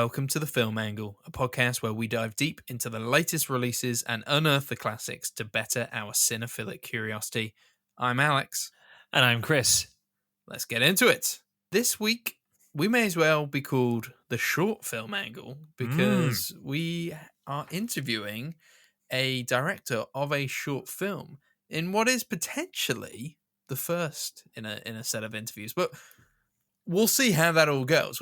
welcome to The Film Angle, a podcast where we dive deep into the latest releases and unearth the classics to better our cinephilic curiosity. I'm Alex. And I'm Kris. Let's get into it. This week, we may as well be called The Short Film Angle because we are interviewing a director of a short film in what is potentially the first in a set of interviews. But we'll see how that all goes.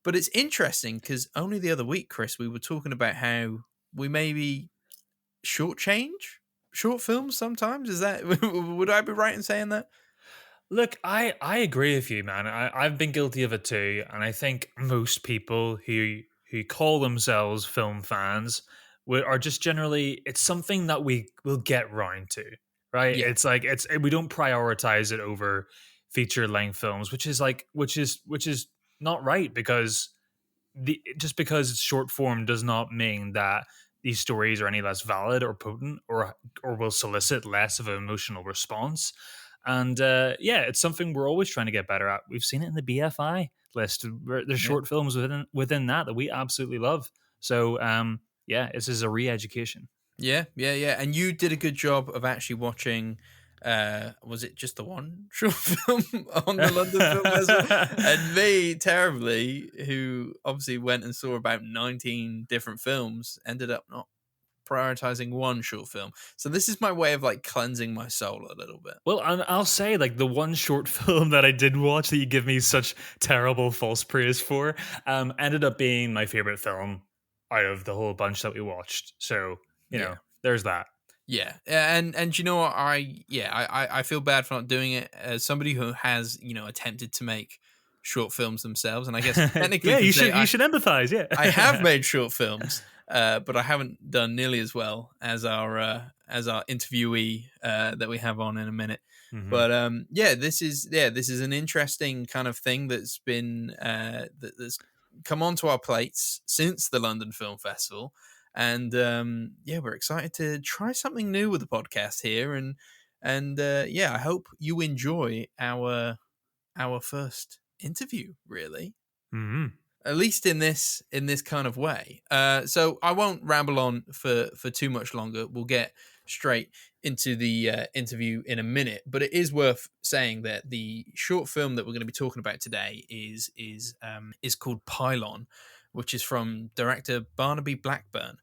But it's interesting because only the other week, Kris, we were talking about how we maybe shortchange short films sometimes. Is that would I be right in saying that? Look, I agree with you, man. I've been guilty of it too, and I think most people who call themselves film fans are just generally, it's something that we will get round to, right? Yeah. It's like we don't prioritize it over feature length films, which is not right, because just because it's short form does not mean that these stories are any less valid or potent or will solicit less of an emotional response. And it's something we're always trying to get better at. We've seen it in the BFI list. There's short films within that we absolutely love. So this is a re-education. Yeah. And you did a good job of actually watching. Was it just the one short film on the London Film Festival? And me, terribly, who obviously went and saw about 19 different films, ended up not prioritizing one short film. So this is my way of like cleansing my soul a little bit. Well, I'll say, like, the one short film that I did watch that you give me such terrible false praise for ended up being my favorite film out of the whole bunch that we watched. So, you know, there's that. Yeah, and you know what, I feel bad for not doing it as somebody who has, you know, attempted to make short films themselves, and I guess technically you should empathize. Yeah, I have made short films, but I haven't done nearly as well as our interviewee that we have on in a minute. Mm-hmm. But this is an interesting kind of thing that's been that's come onto our plates since the London Film Festival. And we're excited to try something new with the podcast here, and I hope you enjoy our first interview. Really, at least in this kind of way. So I won't ramble on for too much longer. We'll get straight into the interview in a minute. But it is worth saying that the short film that we're going to be talking about today is called Pylon, which is from director Barnaby Blackburn.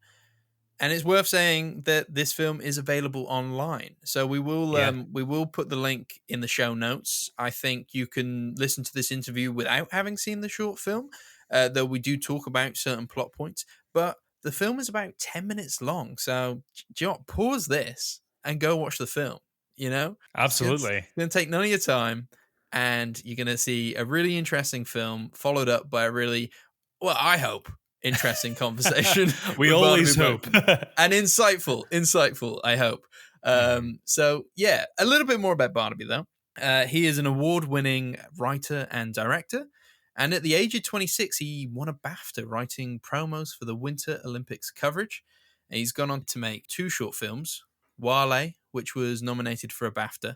And it's worth saying that this film is available online. So we will put the link in the show notes. I think you can listen to this interview without having seen the short film, though we do talk about certain plot points. But the film is about 10 minutes long. So do you know what? Pause this and go watch the film, you know? Absolutely. It's going to take none of your time, and you're going to see a really interesting film followed up by a really, well, I hope, interesting conversation. We always hope. And insightful, I hope. So yeah, a little bit more about Barnaby though. He is an award-winning writer and director, and at the age of 26 he won a BAFTA writing promos for the Winter Olympics coverage. And he's gone on to make 2 short films, Wale, which was nominated for a BAFTA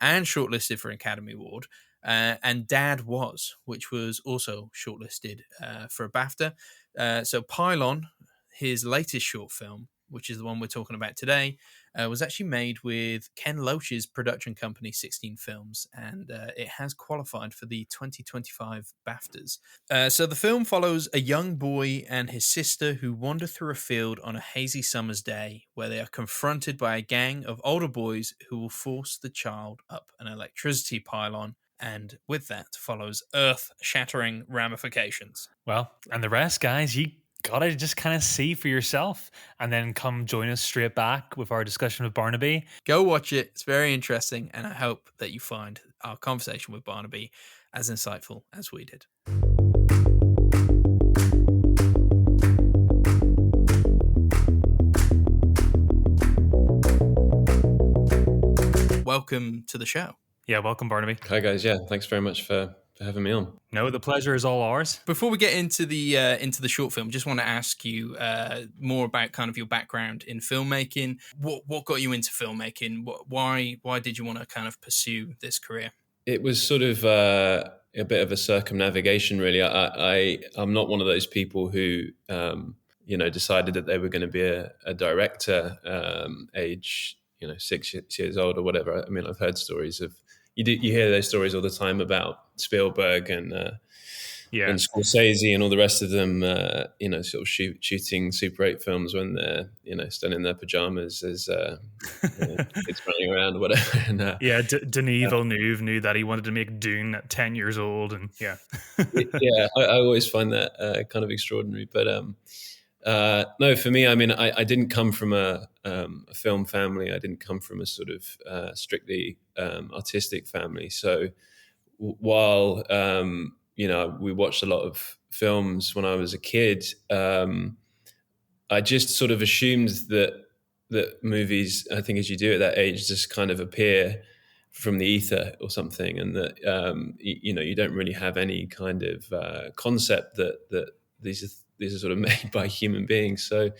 and shortlisted for an Academy Award, and Dad Was, which was also shortlisted for a BAFTA. So Pylon, his latest short film, which is the one we're talking about today, was actually made with Ken Loach's production company, 16 Films, and it has qualified for the 2025 BAFTAs. So the film follows a young boy and his sister who wander through a field on a hazy summer's day, where they are confronted by a gang of older boys who will force the child up an electricity pylon. And with that follows earth-shattering ramifications. Well, and the rest, guys, you gotta just kind of see for yourself, and then come join us straight back with our discussion with Barnaby. Go watch it. It's very interesting, and I hope that you find our conversation with Barnaby as insightful as we did. Welcome to the show. Yeah, welcome, Barnaby. Hi, guys. Yeah, thanks very much for having me on. No, the pleasure is all ours. Before we get into the short film, just want to ask you more about kind of your background in filmmaking. What got you into filmmaking? Why did you want to kind of pursue this career? it was sort of a bit of a circumnavigation, really. I'm not one of those people who decided that they were going to be a director age 6 years old or whatever. I mean, I've heard stories of you hear those stories all the time about Spielberg and Scorsese and all the rest of them, sort of shooting Super 8 films when they're, still in their pajamas as kids running around or whatever. And, Denis Villeneuve knew that he wanted to make Dune at 10 years old. And I always find that kind of extraordinary. But no, for me, I mean, I didn't come from a film family. I didn't come from a sort of strictly artistic family. So while we watched a lot of films when I was a kid, I just sort of assumed that movies, I think as you do at that age, just kind of appear from the ether or something, and that you don't really have any kind of concept that these are sort of made by human beings. So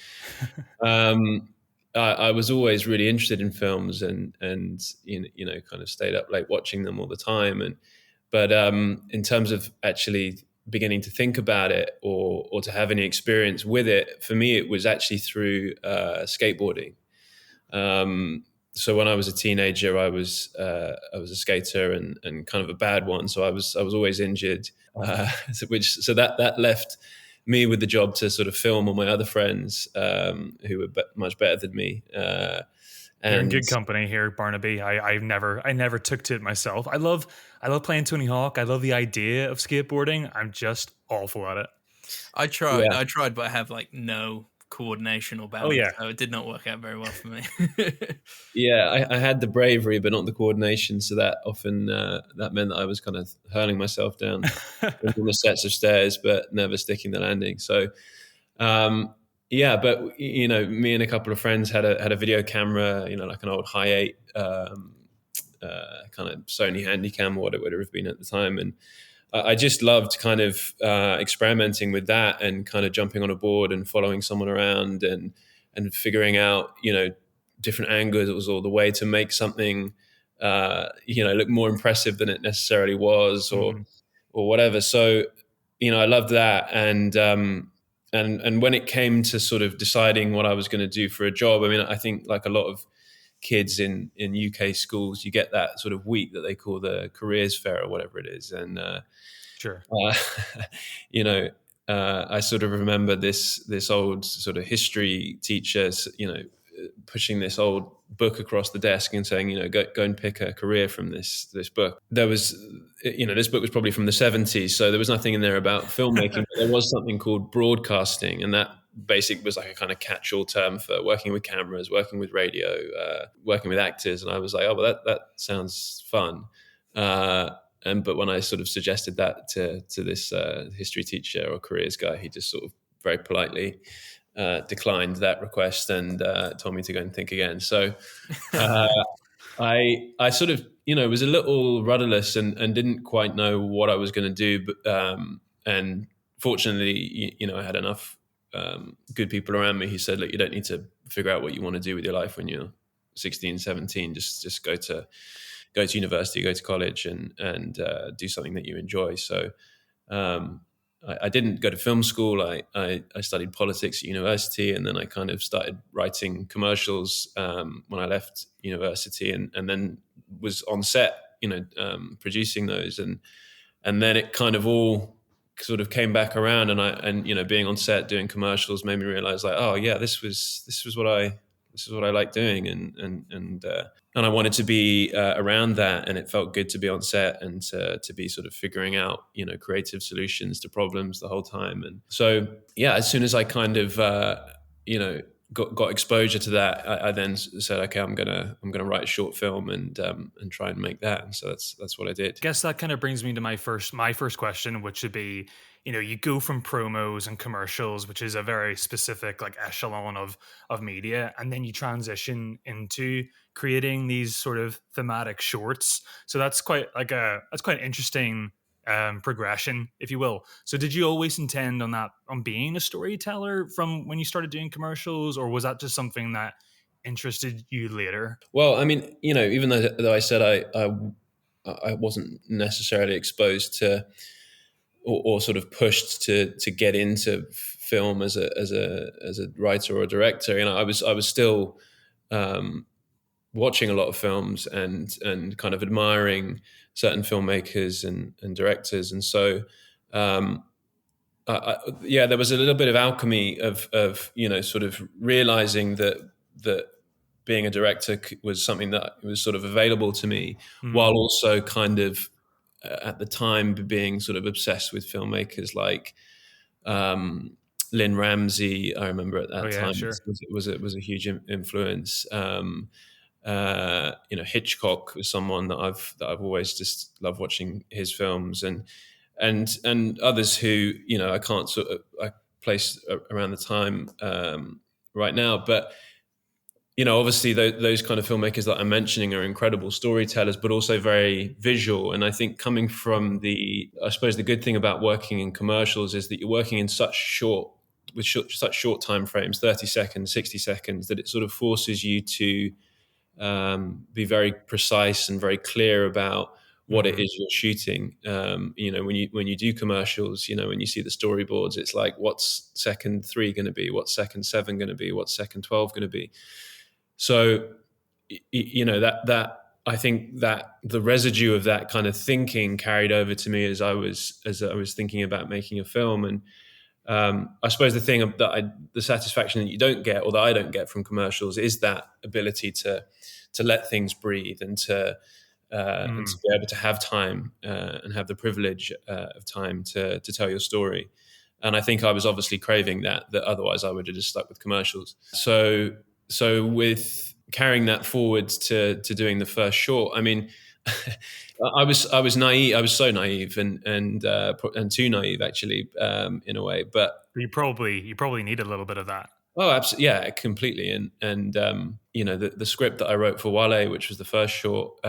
I was always really interested in films and kind of stayed up late watching them all the time. But in terms of actually beginning to think about it or to have any experience with it, for me, it was actually through skateboarding. So when I was a teenager, I was a skater and kind of a bad one. So I was always injured, so that left me with the job to sort of film all my other friends who were much better than me. You're in good company here, Barnaby. I never took to it myself. I love playing Tony Hawk. I love the idea of skateboarding. I'm just awful at it. I tried, but I have like no coordination or balance. Oh, so it did not work out very well for me. I had the bravery, but not the coordination. So that often that meant that I was kind of hurling myself down all the sets of stairs, but never sticking the landing. So. But me and a couple of friends had a video camera, like an old Hi8 kind of Sony Handycam or what it would have been at the time, and I just loved kind of experimenting with that and kind of jumping on a board and following someone around and figuring out different angles or the way to make something look more impressive than it necessarily was or whatever. So I loved that and when it came to sort of deciding what I was going to do for a job, I mean, I think like a lot of kids in UK schools, you get that sort of week that they call the careers fair or whatever it is. And, sure. I sort of remember this old sort of history teacher, pushing this old book across the desk and saying, go and pick a career from this book. There was, this book was probably from the 70s, so there was nothing in there about filmmaking, but there was something called broadcasting, and that basically was like a kind of catch-all term for working with cameras, working with radio, working with actors. And I was like, oh, well, that sounds fun. But when I sort of suggested that to this history teacher or careers guy, he just sort of very politely declined that request and told me to go and think again. So I sort of, was a little rudderless and didn't quite know what I was going to do. But and fortunately, I had enough good people around me who said, look, you don't need to figure out what you want to do with your life when you're 16, 17. Just go to university, go to college and do something that you enjoy. So I didn't go to film school. I studied politics at university, and then I kind of started writing commercials when I left university, and then was on set, producing those, and then it kind of all sort of came back around, and being on set doing commercials made me realize, like, oh yeah, this was what I like doing, and I wanted to be around that, and it felt good to be on set and to be sort of figuring out creative solutions to problems the whole time. And so as soon as I kind of got exposure to that, I then said, okay, I'm gonna write a short film and try and make that. And so that's what I did. I guess that kind of brings me to my first question, which would be, you go from promos and commercials, which is a very specific like echelon of media, and then you transition into creating these sort of thematic shorts. So that's quite an interesting progression, if you will. So did you always intend on being a storyteller from when you started doing commercials, or was that just something that interested you later? Well, I mean, even though I said I wasn't necessarily exposed to or sort of pushed to get into film as a writer or a director. I was still watching a lot of films and kind of admiring certain filmmakers and directors, and so there was a little bit of alchemy of sort of realizing that being a director was something that was sort of available to me, while also kind of at the time being sort of obsessed with filmmakers like Lynn Ramsey. I remember at that time sure. it was a huge influence. Hitchcock was someone that I've always just loved watching his films, and others who I can't sort of I place around the time right now, but obviously those kind of filmmakers that I'm mentioning are incredible storytellers, but also very visual. And I think coming from I suppose the good thing about working in commercials is that you're working in such short time frames, 30 seconds, 60 seconds, that it sort of forces you to be very precise and very clear about what it is you're shooting. When you do commercials, when you see the storyboards, it's like, what's second 3 going to be? What's second 7 going to be? What's second 12 going to be? So, that I think that the residue of that kind of thinking carried over to me as I was thinking about making a film. And I suppose the thing the satisfaction that you don't get, or that I don't get from commercials, is that ability to let things breathe and to be able to have time and have the privilege of time to tell your story. And I think I was obviously craving that otherwise I would have just stuck with commercials. So with carrying that forward to doing the first short, I mean, I was naive. I was so naive and too naive, actually, in a way. But you probably need a little bit of that. Oh, absolutely, yeah, completely. And the script that I wrote for Wale, which was the first short,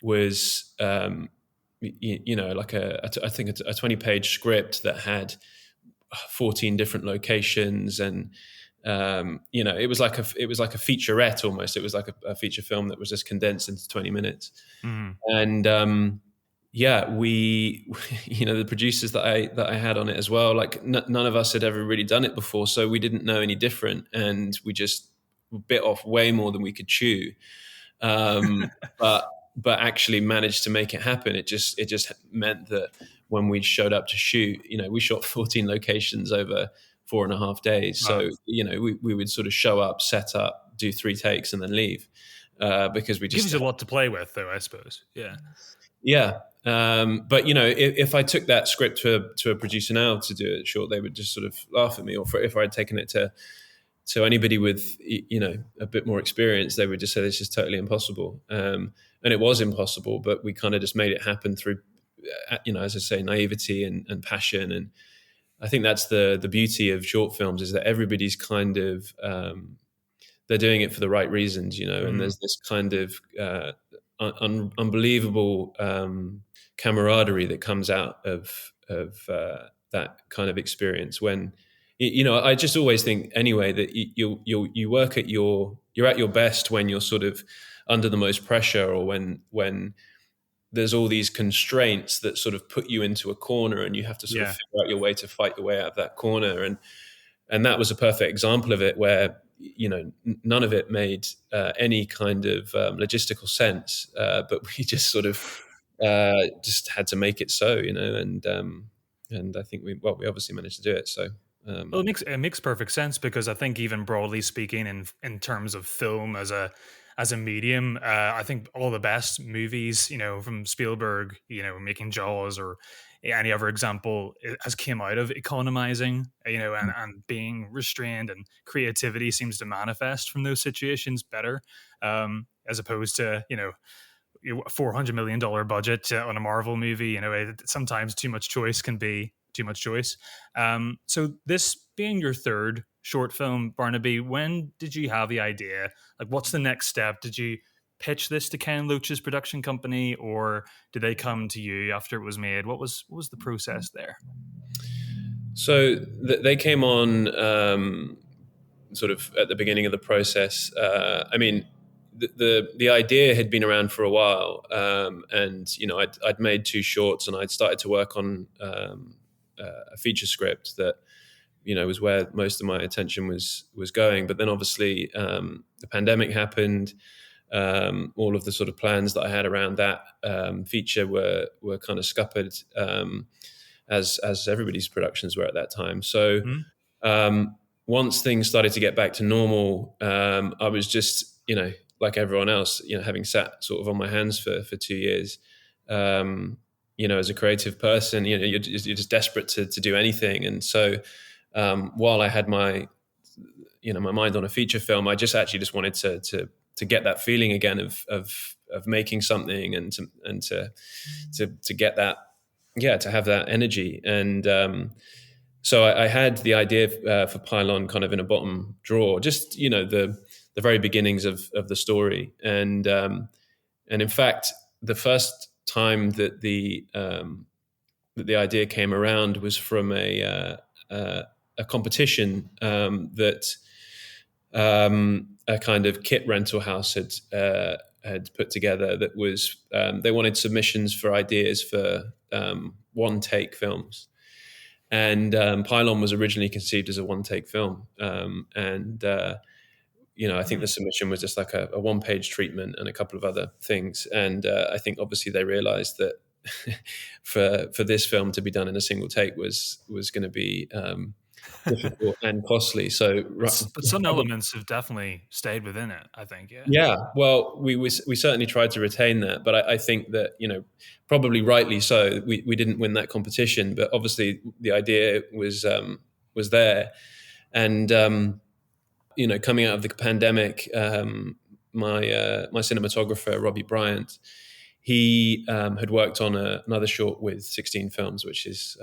was like I think a 20-page script that had 14 different locations, and it was like a featurette almost. It was like a feature film that was just condensed into 20 minutes. And we the producers that I had on it as well, like none of us had ever really done it before, so we didn't know any different, and we just bit off way more than we could chew. But actually managed to make it happen. It just meant that when we showed up to shoot, we shot 14 locations over 4.5 days. So, we would sort of show up, set up, do 3 takes, and then leave, because we just... Gives you a lot to play with, though, I suppose. Yeah. Yeah. But, if I took that script to a producer now to do it short, they would just sort of laugh at me. Or if I'd taken it to anybody with, a bit more experience, they would just say, this is totally impossible. And it was impossible, but we kind of just made it happen through, as I say, naivety and passion. And I think that's the beauty of short films, is that everybody's kind of, they're doing it for the right reasons, and there's this kind of unbelievable camaraderie that comes out of that kind of experience. When I just always think anyway that you work at you're at your best when you're sort of under the most pressure, or when there's all these constraints that sort of put you into a corner, and you have to sort of figure out your way to fight your way out of that corner. And that was a perfect example of it, where none of it made any kind of logistical sense, but we just sort of just had to make it so, and I think we obviously managed to do it. So well, it makes perfect sense, because I think even broadly speaking, in terms of film as a medium, I think all the best movies, from Spielberg, making Jaws, or any other example, has came out of economizing, and being restrained, and creativity seems to manifest from those situations better, as opposed to, $400 million budget on a Marvel movie. Sometimes too much choice can be too much choice. So this being your third short film, Barnaby, when did you have the idea? Like, what's the next step? Did you pitch this to Ken Loach's production company, or did they come to you after it was made? What was the process there? So they came on sort of at the beginning of the process. I mean, the idea had been around for a while, and I'd made 2 shorts, and I'd started to work on a feature script that was where most of my attention was going. But then obviously the pandemic happened. All of the sort of plans that I had around that feature were kind of scuppered, as everybody's productions were at that time. So once things started to get back to normal, I was just, like everyone else, having sat sort of on my hands for 2 years, as a creative person, you're just desperate to do anything. And so while I had my mind on a feature film, I just wanted to get that feeling again of making something, and to get that, to have that energy. And so I had the idea for Pylon kind of in a bottom drawer, just the very beginnings of the story. And in fact, the first time that the idea came around was from a competition that a kind of kit rental house had put together. That was they wanted submissions for ideas for one-take films, and Pylon was originally conceived as a one-take film, and I think the submission was just like a one-page treatment and a couple of other things, and I think obviously they realised that for this film to be done in a single take was going to be difficult and costly. So, but some elements have definitely stayed within it, I think. Yeah. Well, we certainly tried to retain that, but I think that probably rightly so. We didn't win that competition, but obviously the idea was there, and coming out of the pandemic, my cinematographer Robbie Bryant, he had worked on another short with 16 Films, which is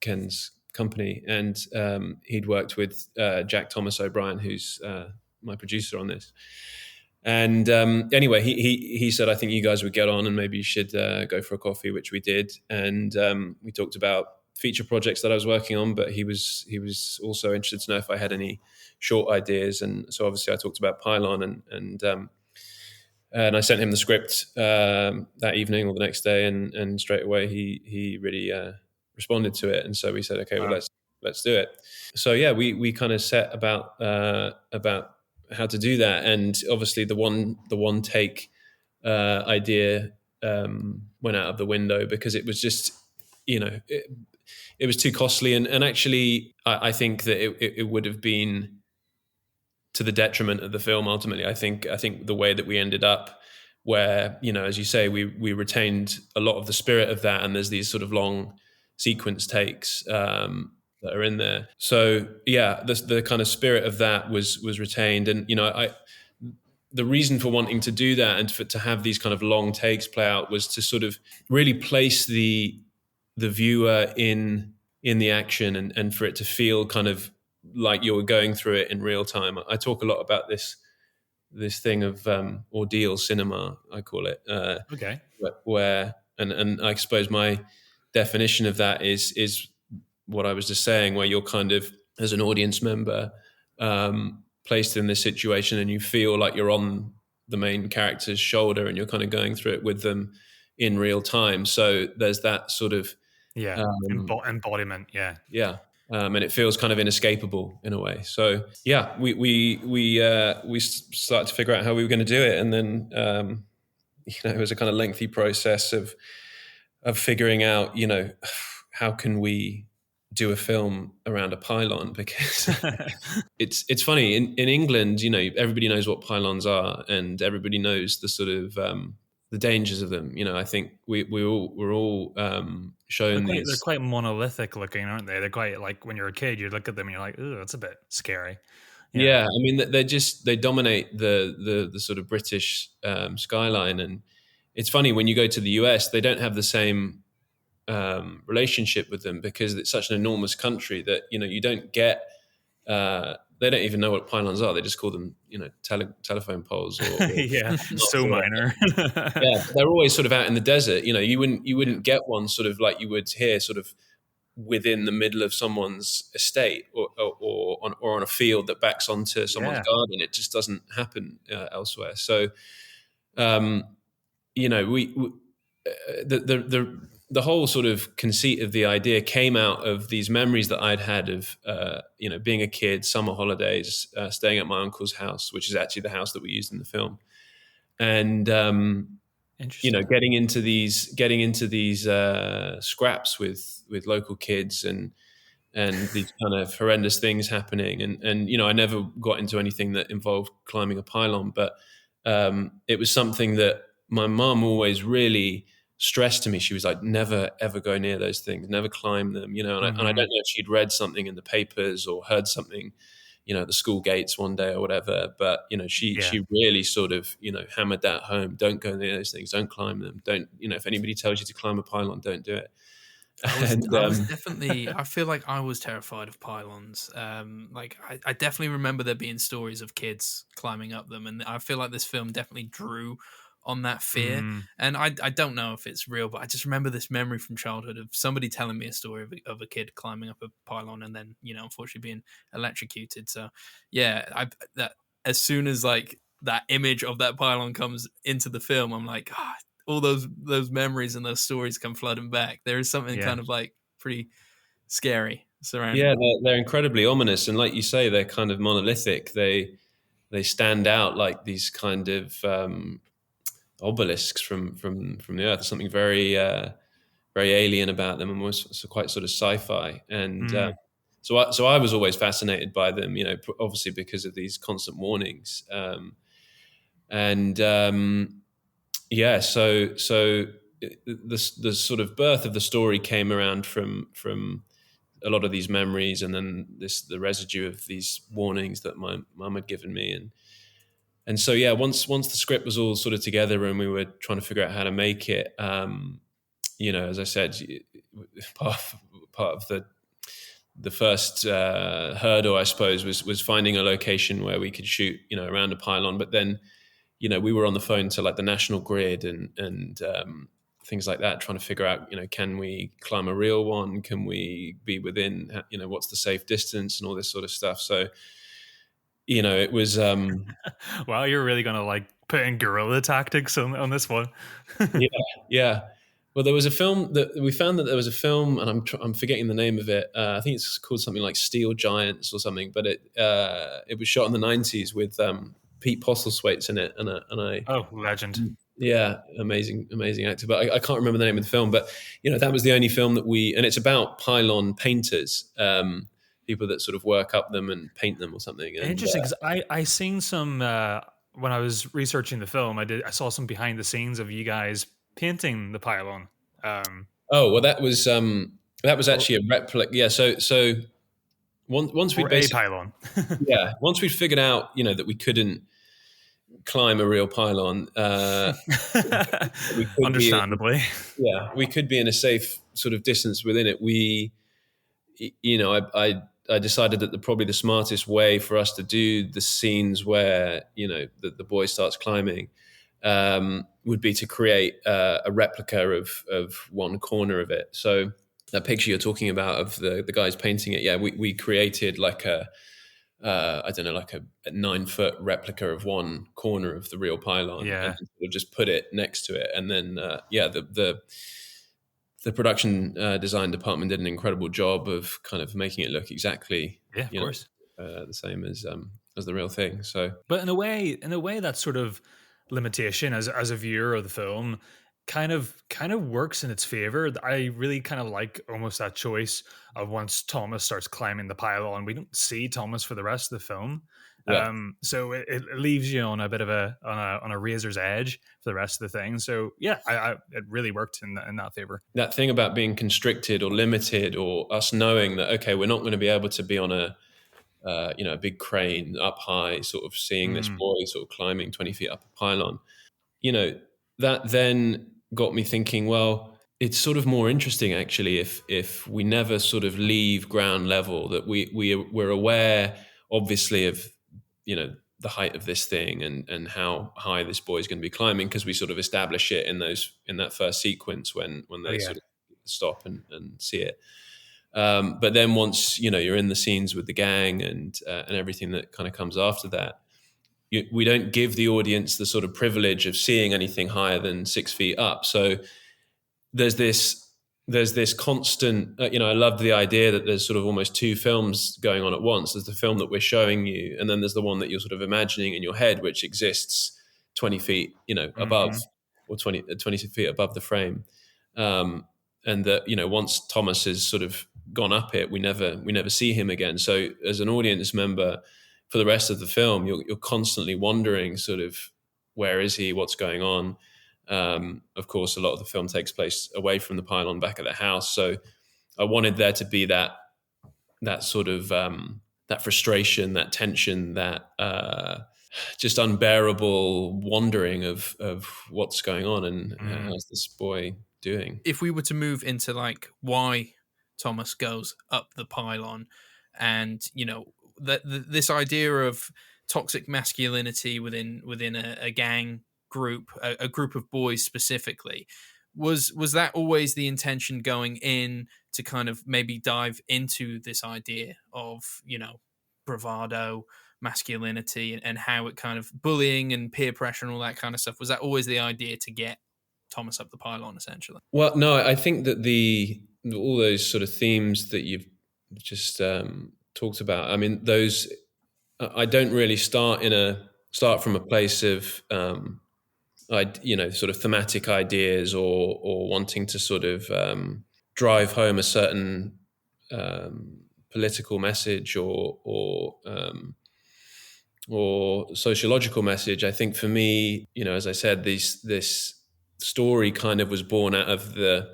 Ken's company, and he'd worked with Jack Thomas O'Brien, who's my producer on this. And anyway, he said, I think you guys would get on, and maybe you should go for a coffee, which we did. And we talked about feature projects that I was working on, but he was also interested to know if I had any short ideas. And so obviously I talked about Pylon, and I sent him the script that evening or the next day, and straight away he really responded to it. And so we said, okay, well, let's do it. So yeah, we kind of set about how to do that, and obviously the one take idea went out of the window because it was just it was too costly, and actually I think that it would have been to the detriment of the film ultimately. I think the way that we ended up, where as you say, we retained a lot of the spirit of that, and there's these sort of long sequence takes that are in there. So yeah, the kind of spirit of that was retained, and the reason for wanting to do that and to have these kind of long takes play out was to sort of really place the viewer in the action, and for it to feel kind of like you're going through it in real time. I talk a lot about this thing of ordeal cinema, I call it. Okay. Where and I suppose my definition of that is what I was just saying, where you're kind of, as an audience member, placed in this situation, and you feel like you're on the main character's shoulder, and you're kind of going through it with them in real time. So there's that sort of embodiment. Yeah. And it feels kind of inescapable in a way. So yeah, we started to figure out how we were going to do it, and then it was a kind of lengthy process of figuring out how can we do a film around a pylon, because it's funny in England, everybody knows what pylons are, and everybody knows the sort of the dangers of them. I think we're all shown these. They're quite monolithic looking, aren't they? They're quite, like, when you're a kid, you look at them and you're like, ooh, that's a bit scary. Yeah, I mean, they dominate the sort of British skyline, and it's funny when you go to the US, they don't have the same relationship with them, because it's such an enormous country that you don't get. They don't even know what pylons are. They just call them, telephone poles. Or yeah, so minor. Yeah, they're always sort of out in the desert. You wouldn't get one sort of like you would here, sort of within the middle of someone's estate or on a field that backs onto someone's garden. It just doesn't happen elsewhere. So, the whole sort of conceit of the idea came out of these memories that I'd had of, being a kid, summer holidays, staying at my uncle's house, which is actually the house that we used in the film. And, getting into these scraps with local kids and these kind of horrendous things happening. And I never got into anything that involved climbing a pylon, but it was something that my mum always really stressed to me. She was like, never, ever go near those things, never climb them, and I don't know if she'd read something in the papers or heard something, at the school gates one day or whatever. But, she really sort of, hammered that home. Don't go near those things. Don't climb them. Don't, if anybody tells you to climb a pylon, don't do it. I was definitely, I feel like I was terrified of pylons. I definitely remember there being stories of kids climbing up them. And I feel like this film definitely drew on that fear. And I don't know if it's real, but I just remember this memory from childhood of somebody telling me a story of a kid climbing up a pylon and then, unfortunately being electrocuted. So yeah, that as soon as like that image of that pylon comes into the film, I'm like, God, all those memories and those stories come flooding back. There is something kind of like pretty scary surrounding. Yeah, they're incredibly ominous, and like you say, they're kind of monolithic. They stand out like these kind of obelisks from the earth. There's something very very alien about them, and was quite sort of sci-fi. And so I was always fascinated by them. Obviously because of these constant warnings. So the sort of birth of the story came around from a lot of these memories, and then the residue of these warnings that my mum had given me, and so once the script was all sort of together and we were trying to figure out how to make it, as I said, part of the first hurdle, I suppose, was finding a location where we could shoot, around a pylon. But then, we were on the phone to like the National Grid and things like that, trying to figure out, can we climb a real one? Can we be within, what's the safe distance and all this sort of stuff. So, it was. Wow, you're really gonna like put in guerrilla tactics on this one. Yeah. Well, there was a film that we found that there was a film, and I'm forgetting the name of it. I think it's called something like Steel Giants or something. But it was shot in the 90s with Pete Postlethwaite's in it, and I legend. Yeah, amazing actor. But I can't remember the name of the film. But that was the only film that and it's about pylon painters, people that sort of work up them and paint them or something. And, interesting, because I seen some when I was researching the film. I saw some behind the scenes of you guys painting the pylon. That was actually a replica. Yeah, so once we a pylon. Once we figured out that we couldn't climb a real pylon, understandably, we could be in a safe sort of distance within it. I decided that probably the smartest way for us to do the scenes where the boy starts climbing would be to create a replica of one corner of it. So that picture you're talking about of the guys painting it, we created like a 9-foot replica of one corner of the real pylon, and we'll just put it next to it, and then the production design department did an incredible job of kind of making it look exactly the same as the real thing. So, but in a way, that sort of limitation as a viewer of the film kind of works in its favor. I really kind of like almost that choice of once Thomas starts climbing the pylon, we don't see Thomas for the rest of the film. So it leaves you on a bit of on a razor's edge for the rest of the thing. So it really worked in that favor. That thing about being constricted or limited, or us knowing that, okay, we're not going to be able to be on a big crane up high, sort of seeing this boy sort of climbing 20 feet up a pylon, that then got me thinking, well, it's sort of more interesting actually if we never sort of leave ground level, that we're aware obviously of the height of this thing and how high this boy is going to be climbing, because we sort of establish it in that first sequence when they sort of stop and see it. But then once you're in the scenes with the gang and everything that kind of comes after that, we don't give the audience the sort of privilege of seeing anything higher than 6 feet up. So there's this constant, I love the idea that there's sort of almost two films going on at once. There's the film that we're showing you, and then there's the one that you're sort of imagining in your head, which exists 20 feet, above, or 20 feet above the frame. And that, once Thomas has sort of gone up it, we never see him again. So as an audience member, for the rest of the film, you're constantly wondering sort of, where is he? What's going on? Of course, a lot of the film takes place away from the pylon, back at the house. So I wanted there to be that sort of that frustration, that tension, that just unbearable wondering of what's going on and how's this boy doing. If we were to move into like why Thomas goes up the pylon, and this idea of toxic masculinity within a gang group, a group of boys specifically, was that always the intention going in, to kind of maybe dive into this idea of bravado, masculinity, and how it kind of bullying and peer pressure and all that kind of stuff? Was that always the idea to get Thomas up the pylon, essentially? Well, no, I think that all those sort of themes that you've just talked about, I mean, those, I don't really start from a place of sort of thematic ideas or wanting to sort of drive home a certain political message or sociological message. I think for me, as I said, this story kind of was born out of the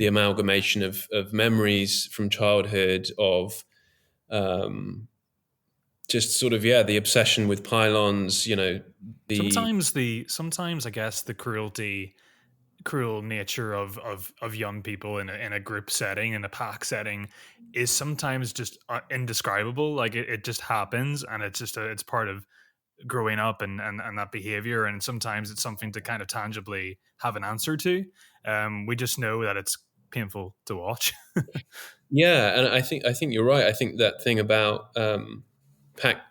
amalgamation of memories from childhood of just sort of the obsession with pylons. Sometimes I guess the cruel nature of young people in a group setting, in a pack setting, is sometimes just indescribable. Like it just happens, and it's part of growing up and that behavior. And sometimes it's something to kind of tangibly have an answer to. We just know that it's painful to watch. Yeah, and I think you're right. I think that thing about pack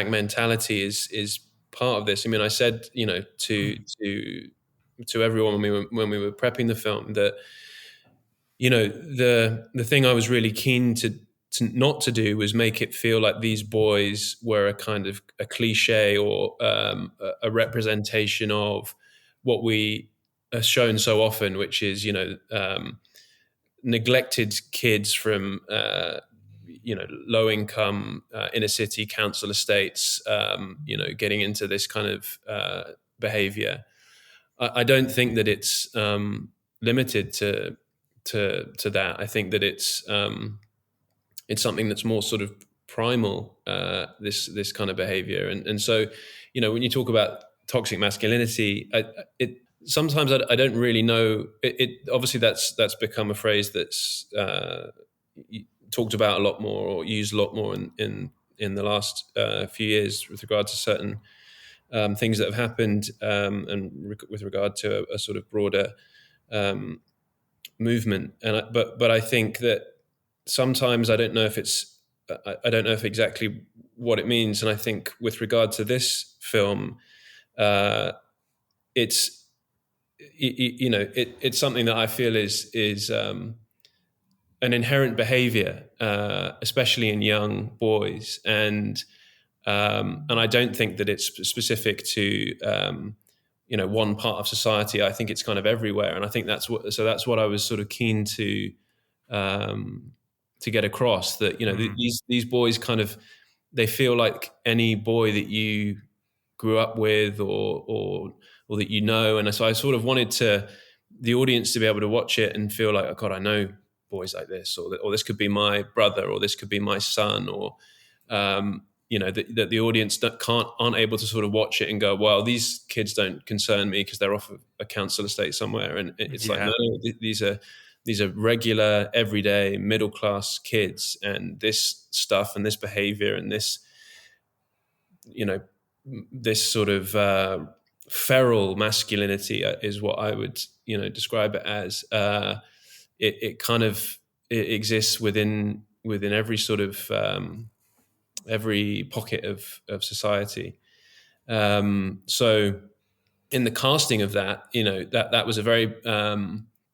mentality is part of this. I mean, I said to everyone when we were prepping the film that the thing I was really keen to not to do was make it feel like these boys were a kind of a cliche or a representation of what we are shown so often, which is neglected kids from low income inner city council estates, getting into this kind of behavior. I don't think that it's limited to that. I think that it's something that's more sort of primal, this kind of behavior. And so, when you talk about toxic masculinity, sometimes I don't really know. It obviously that's become a phrase that's talked about a lot more or used a lot more in the last few years with regard to certain things that have happened, and with regard to a sort of broader movement. But I think that sometimes I don't know if exactly what it means. And I think with regard to this film, it's something that I feel is an inherent behavior, especially in young boys, and I don't think that it's specific to one part of society. I think it's kind of everywhere, and I think that's what I was sort of keen to get across. That these boys kind of, they feel like any boy that you grew up with or that and so I sort of wanted the audience to be able to watch it and feel like, oh God, I know boys like this, or this could be my brother, or this could be my son, or that the audience aren't able to sort of watch it and go, well, these kids don't concern me because they're off of a council estate somewhere. And it's like, no, these are regular, everyday, middle class kids, and this stuff and this behavior and this this sort of feral masculinity is what I would describe it as. It kind of it exists within every sort of every pocket of society. So in the casting of that, that was a very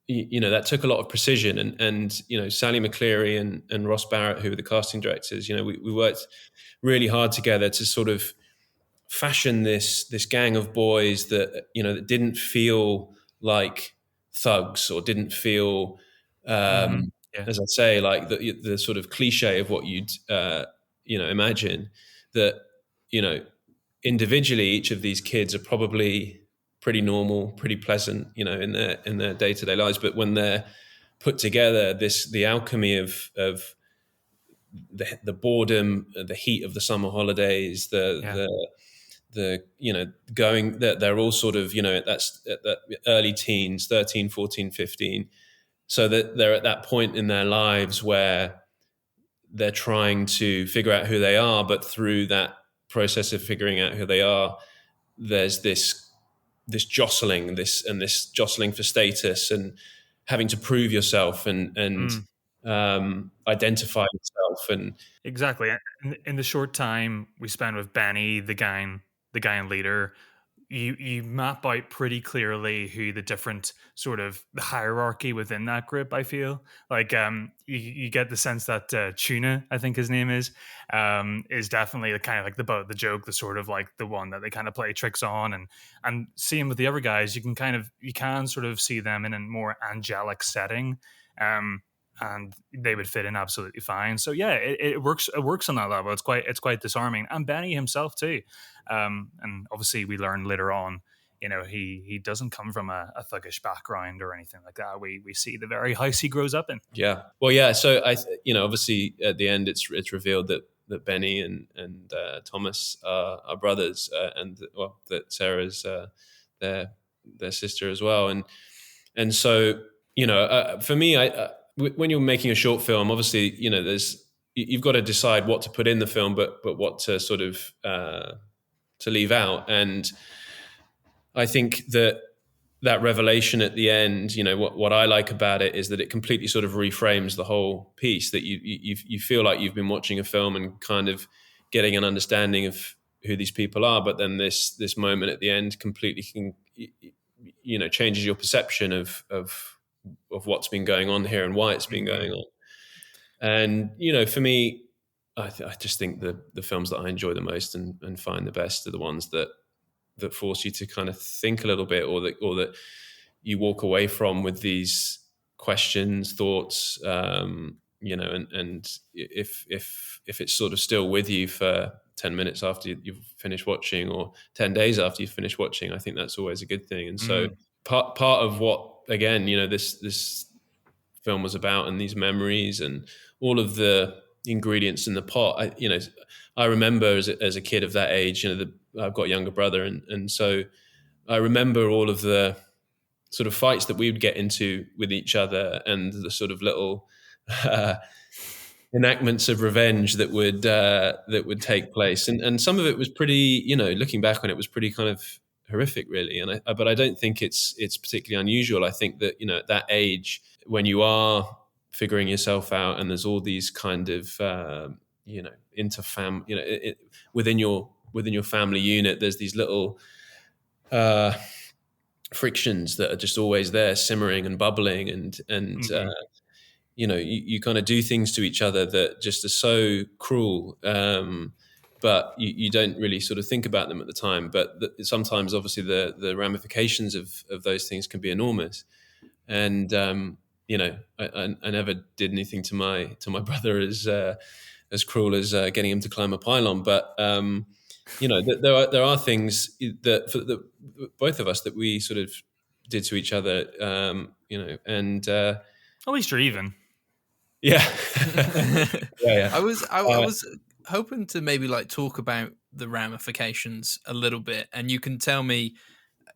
that took a lot of precision, and Sally McCleary and Ross Barrett, who were the casting directors, we worked really hard together to sort of fashion this gang of boys that that didn't feel like thugs, or didn't feel Yeah. as I say, like the sort of cliche of what you'd imagine, that individually each of these kids are probably pretty normal, pretty pleasant, in their day-to-day lives, but when they're put together, the alchemy of the boredom, the heat of the summer holidays, going that they're all sort of at that early teens, 13, 14, 15, so that they're at that point in their lives where they're trying to figure out who they are, but through that process of figuring out who they are, there's this jostling, this jostling for status, and having to prove yourself and identify yourself. And exactly. In the short time we spend with Benny, the gang leader, you map out pretty clearly who the different sort of the hierarchy within that group. I feel like you get the sense that Tuna, I think his name is definitely the kind of like the butt of the joke, the sort of like the one that they kind of play tricks on, and seeing with the other guys, you can sort of see them in a more angelic setting. And they would fit in absolutely fine. So yeah, it works. It works on that level. It's quite disarming. And Benny himself too. And obviously, we learn later on, he doesn't come from a thuggish background or anything like that. We see the very house he grows up in. Yeah, well, yeah. So obviously at the end, it's revealed that Benny and Thomas are brothers, and that Sarah's their sister as well. And so for me, when you're making a short film, obviously, you've got to decide what to put in the film, but what to sort of to leave out. And I think that revelation at the end, what I like about it is that it completely sort of reframes the whole piece. That you feel like you've been watching a film and kind of getting an understanding of who these people are, but then this moment at the end completely changes your perception of what's been going on here and why it's been going on. And for me, I just think the films that I enjoy the most and find the best are the ones that force you to kind of think a little bit, or that you walk away from with these questions, thoughts, and if it's sort of still with you for 10 minutes after you've finished watching, or 10 days after you've finished watching, I think that's always a good thing. And so part of what, again, this film was about, and these memories and all of the ingredients in the pot, I remember as a kid of that age, I've got a younger brother, and so I remember all of the sort of fights that we would get into with each other, and the sort of little enactments of revenge that would take place, and some of it was pretty, looking back on it, was pretty kind of horrific, really. And but I don't think it's particularly unusual. I think that at that age, when you are figuring yourself out, and there's all these kind of within your family unit, there's these little frictions that are just always there, simmering and bubbling, and you kind of do things to each other that just are so cruel, but you don't really sort of think about them at the time. But sometimes, obviously, the ramifications of those things can be enormous. And I never did anything to my brother as cruel as getting him to climb a pylon. But there are things that both of us that we sort of did to each other. And at least you're even. Yeah. Yeah. I was hoping to maybe like talk about the ramifications a little bit, and you can tell me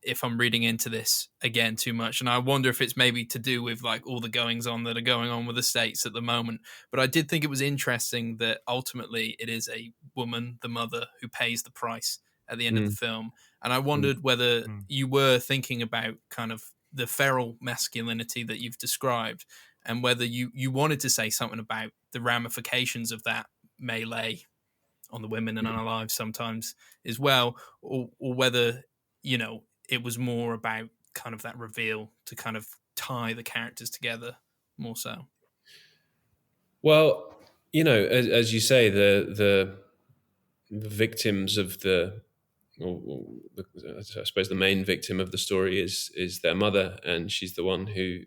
if I'm reading into this again too much. And I wonder if it's maybe to do with like all the goings on that are going on with the states at the moment. But I did think it was interesting that ultimately it is a woman, the mother, who pays the price at the end of the film. And I wondered whether you were thinking about kind of the feral masculinity that you've described, and whether you wanted to say something about the ramifications of that melee on the women and on our lives sometimes as well, or whether, it was more about kind of that reveal to kind of tie the characters together more so. Well, as you say, the victims of I suppose the main victim of the story is their mother, and she's the one who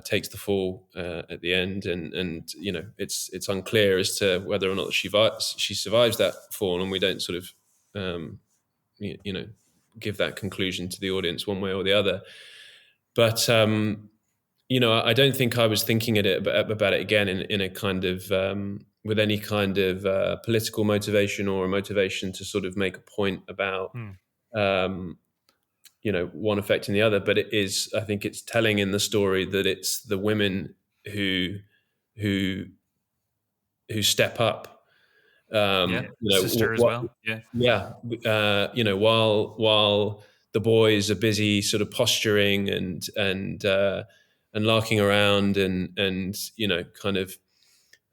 takes the fall at the end, and it's unclear as to whether or not she survives that fall, and we don't sort of give that conclusion to the audience one way or the other. But I don't think I was thinking about it again in a kind of with any kind of political motivation or a motivation to sort of make a point about one affecting the other. But I think it's telling in the story that it's the women who step up. Sister as well. While the boys are busy sort of posturing and larking around and kind of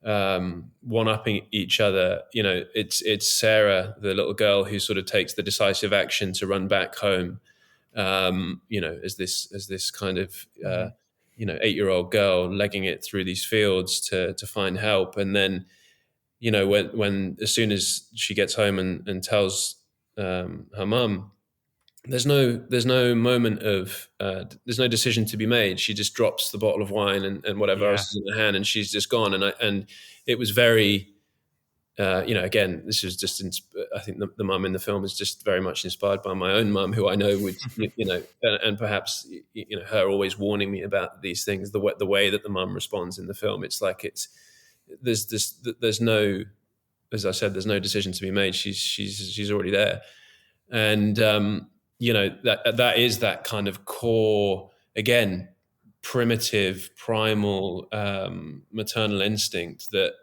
one-upping each other, it's Sarah, the little girl, who sort of takes the decisive action to run back home, as this kind of 8-year-old girl legging it through these fields to find help. And then when as soon as she gets home and tells her mum, there's no moment of there's no decision to be made. She just drops the bottle of wine and whatever else is in her hand, and she's just gone. And it was very again, this is just I think the mum in the film is just very much inspired by my own mum, who I know would and perhaps her always warning me about these things, the way that the mum responds in the film. It's like there's no, as I said, there's no decision to be made. She's already there. And that is that kind of core, again, primitive, primal, maternal instinct that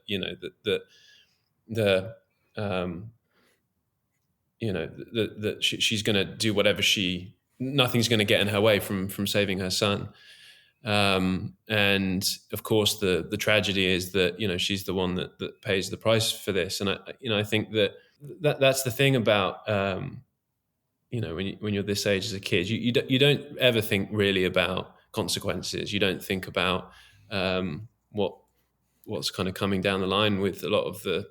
she's going to do whatever nothing's going to get in her way from saving her son. And of course, the tragedy is that she's the one that pays the price for this. And I think that's the thing about when you're this age as a kid, you don't ever think really about consequences. You don't think about what's kind of coming down the line with a lot of the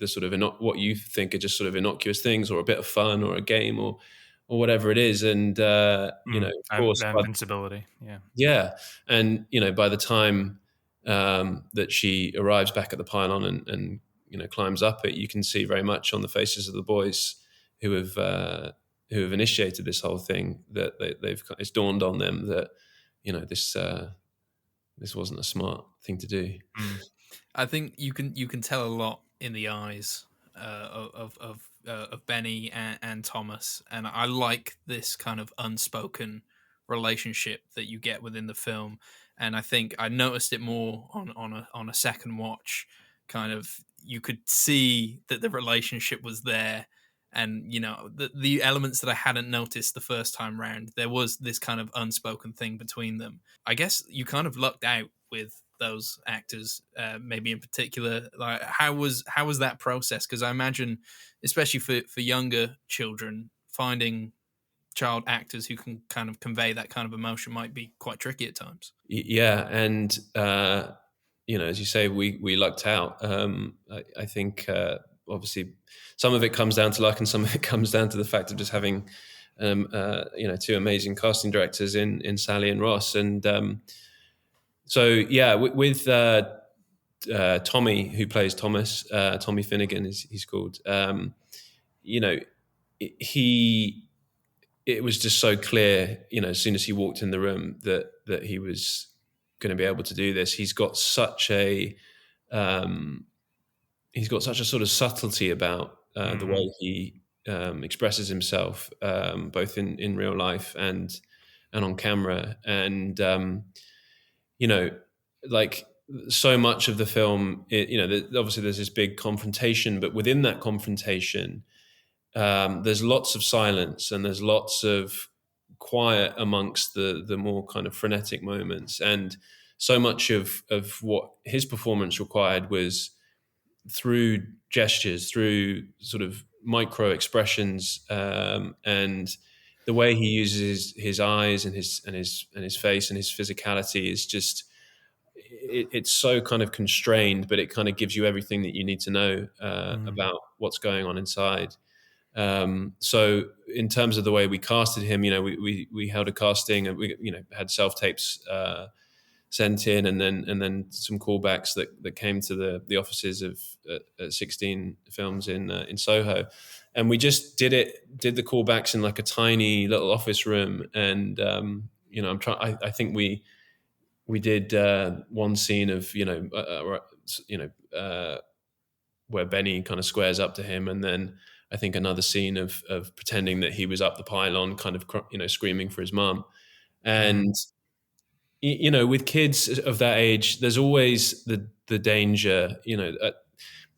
sort of what you think are just sort of innocuous things, or a bit of fun, or a game, or whatever it is. And of course, invincibility. And by the time that she arrives back at the pylon and climbs up it, you can see very much on the faces of the boys who have initiated this whole thing that it's dawned on them that this wasn't a smart thing to do. I think you can tell a lot in the eyes of Benny and Thomas, and I like this kind of unspoken relationship that you get within the film. And I think I noticed it more on a second watch. Kind of, you could see that the relationship was there, and the elements that I hadn't noticed the first time round, there was this kind of unspoken thing between them. I guess you kind of lucked out with those actors, maybe in particular. Like, how was that process? Because I imagine, especially for younger children, finding child actors who can kind of convey that kind of emotion might be quite tricky at times. Yeah, and as you say, we lucked out. I think obviously some of it comes down to luck, and some of it comes down to the fact of just having two amazing casting directors in Sally and Ross. And with Tommy, who plays Thomas, Tommy Finnegan he's called. It was just so clear, as soon as he walked in the room that he was going to be able to do this. He's got such a sort of subtlety about the way he expresses himself, both in real life and on camera. And like so much of the film, obviously there's this big confrontation, but within that confrontation, there's lots of silence, and there's lots of quiet amongst the more kind of frenetic moments. And so much of what his performance required was through gestures, through sort of micro expressions, and the way he uses his eyes and his face and his physicality is just it's so kind of constrained, but it kind of gives you everything that you need to know about what's going on inside. So in terms of the way we casted him, we held a casting, and we had self tapes sent in, and then some callbacks that came to the offices of 16 Films in Soho, and we just did the callbacks in like a tiny little office room, and I think we did one scene of where Benny kind of squares up to him, and then I think another scene of pretending that he was up the pylon, kind of screaming for his mum. And with kids of that age, there's always the danger.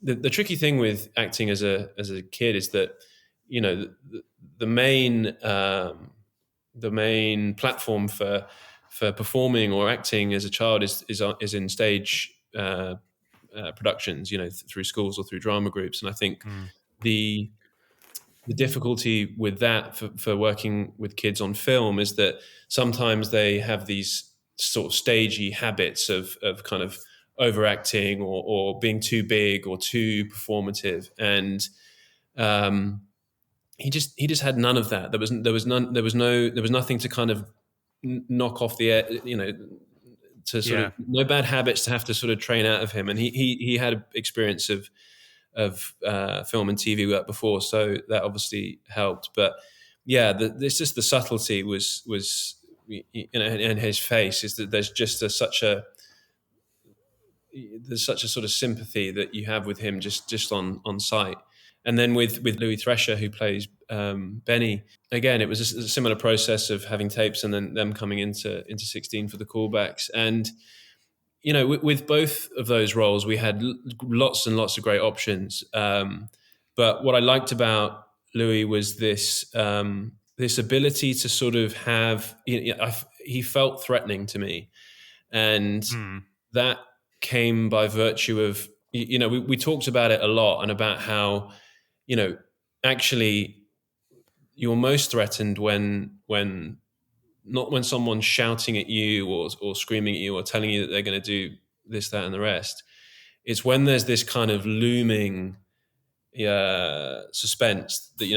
The tricky thing with acting as a kid is that the main platform for performing or acting as a child is in stage productions, through schools or through drama groups. And I think the difficulty with that for working with kids on film is that sometimes they have these sort of stagey habits of kind of overacting or being too big or too performative, and he just had none of that. There was nothing to kind of knock off the air, to sort of no bad habits to have to sort of train out of him. And he had experience of film and TV work before, so that obviously helped. But it's just the subtlety was in his face, is that there's just such a sort of sympathy that you have with him just on sight. And then with Louis Thresher, who plays Benny, again, it was a similar process of having tapes and then them coming into 16 for the callbacks. And with both of those roles, we had lots and lots of great options. But what I liked about Louis was this ability to sort of have, he felt threatening to me. And that came by virtue of, we talked about it a lot, and about how, actually you're most threatened when not when someone's shouting at you or screaming at you or telling you that they're going to do this, that, and the rest. It's when there's this kind of looming suspense that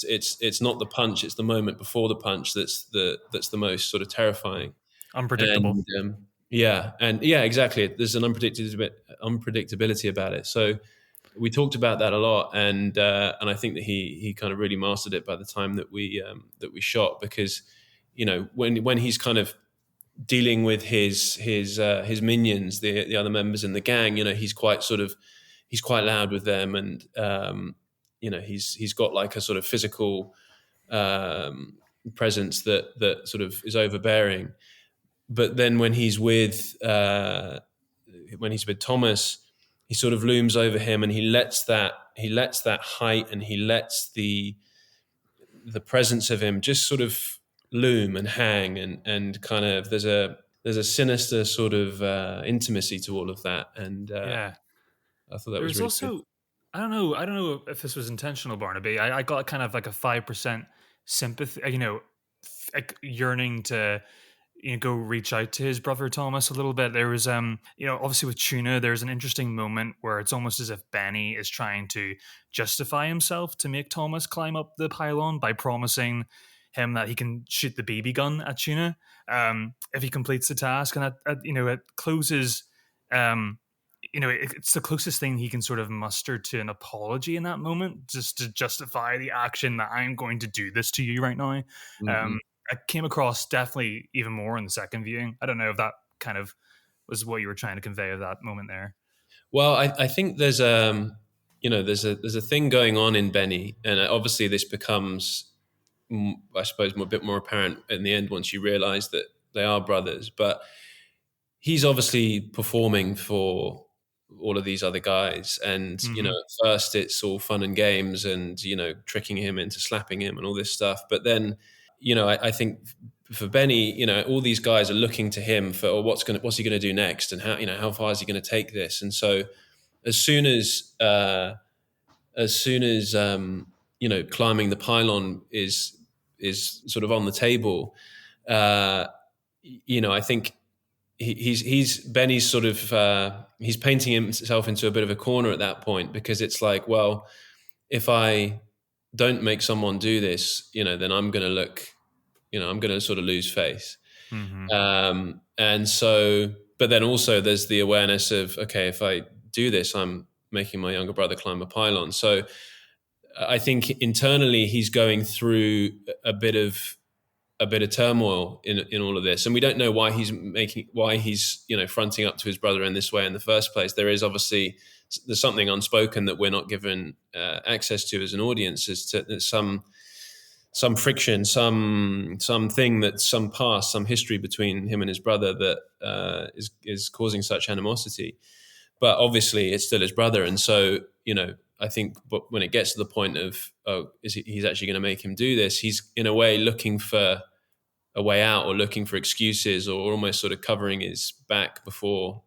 it's not the punch, it's the moment before the punch that's the most sort of terrifying, unpredictable. And exactly. There's an unpredictability about it. So we talked about that a lot, and I think that he kind of really mastered it by the time that we shot, because when he's kind of dealing with his minions, the other members in the gang, he's quite loud with them, and he's got like a sort of physical presence that sort of is overbearing. But then when he's with Thomas, he sort of looms over him, and he lets that height, and he lets the presence of him just sort of loom and hang, and kind of there's a sinister sort of intimacy to all of that. And I thought that was really also good. I don't know if this was intentional, Barnaby. I got kind of like a 5% sympathy, like yearning to go reach out to his brother Thomas a little bit. There was obviously with Tuna, there's an interesting moment where it's almost as if Benny is trying to justify himself to make Thomas climb up the pylon by promising him that he can shoot the BB gun at Tuna if he completes the task. And it closes it's the closest thing he can sort of muster to an apology in that moment, just to justify the action that I'm going to do this to you right now. I came across definitely even more in the second viewing. I don't know if that kind of was what you were trying to convey of that moment there. Well, I think there's there's a thing going on in Benny, and obviously this becomes, I suppose, a bit more apparent in the end once you realise that they are brothers. But he's obviously performing for all of these other guys, and at first it's all fun and games, and tricking him into slapping him and all this stuff. But then I think for Benny, all these guys are looking to him for what's he going to do next, and how far is he going to take this? And so as soon as climbing the pylon is sort of on the table, I think he's Benny's sort of he's painting himself into a bit of a corner at that point, because it's like, well, if I don't make someone do this, then I'm going to look, I'm going to sort of lose face. Mm-hmm. And so, but then also there's the awareness of, okay, if I do this, I'm making my younger brother climb a pylon. So I think internally he's going through a bit of turmoil in all of this, and we don't know why he's fronting up to his brother in this way in the first place. There's something unspoken that we're not given access to as an audience, as to some friction, something that some past, some history between him and his brother that is causing such animosity. But obviously it's still his brother, and so I think, but when it gets to the point of, he's actually going to make him do this, he's in a way looking for a way out, or looking for excuses, or almost sort of covering his back before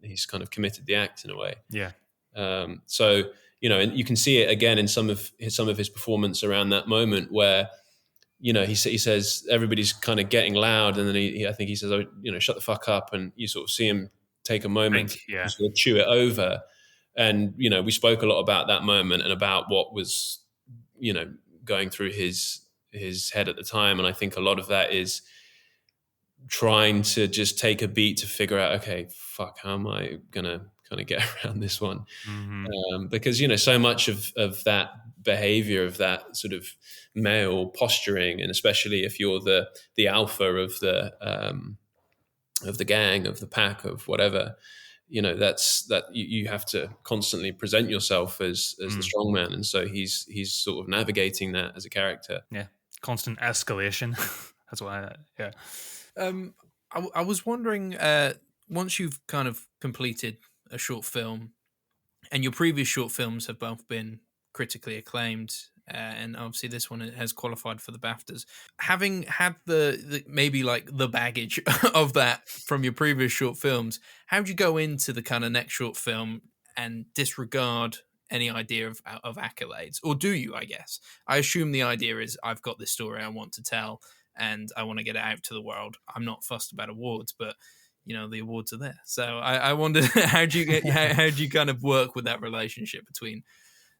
he's kind of committed the act in a way. Yeah. So and you can see it again in some of his performance around that moment where he says everybody's kind of getting loud, and then I think he says, "Oh, shut the fuck up," and you sort of see him take a moment to sort of chew it over. And we spoke a lot about that moment and about what was going through his head at the time, and I think a lot of that is trying to just take a beat to figure out, okay, fuck, how am I gonna kind of get around this one? Mm-hmm. Because so much of that behavior, of that sort of male posturing, and especially if you're the alpha of the gang, of the pack, of whatever, that's that you have to constantly present yourself as the strong man, and so he's sort of navigating that as a character. Yeah, constant escalation. That's why. Yeah. I was wondering, once you've kind of completed a short film, and your previous short films have both been critically acclaimed, and obviously this one has qualified for the BAFTAs. Having had the maybe like the baggage of that from your previous short films, how do you go into the kind of next short film and disregard any idea of accolades? Or do you, I guess? I assume the idea is, I've got this story I want to tell, and I want to get it out to the world. I'm not fussed about awards, but the awards are there. So I wondered, how do you kind of work with that relationship between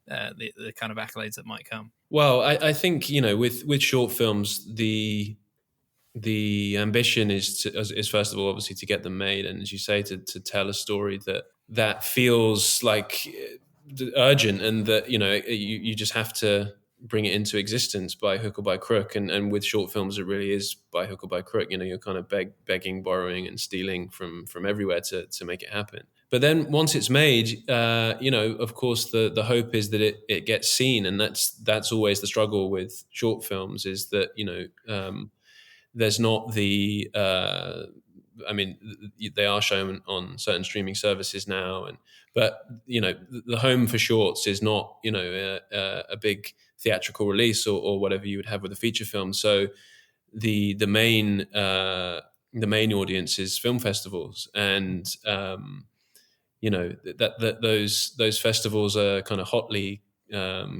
the kind of accolades that might come? Well, I think with short films, the ambition is first of all, obviously, to get them made, and as you say, to tell a story that feels like urgent, and that you just have to bring it into existence by hook or by crook. And with short films, it really is by hook or by crook. You're kind of begging, borrowing, and stealing from everywhere to make it happen. But then once it's made, of course, the hope is that it gets seen, and that's always the struggle with short films, is that there's not the. They are shown on certain streaming services now, but the home for shorts is not a big theatrical release or whatever you would have with a feature film. So the main audience is film festivals, and those festivals are kind of hotly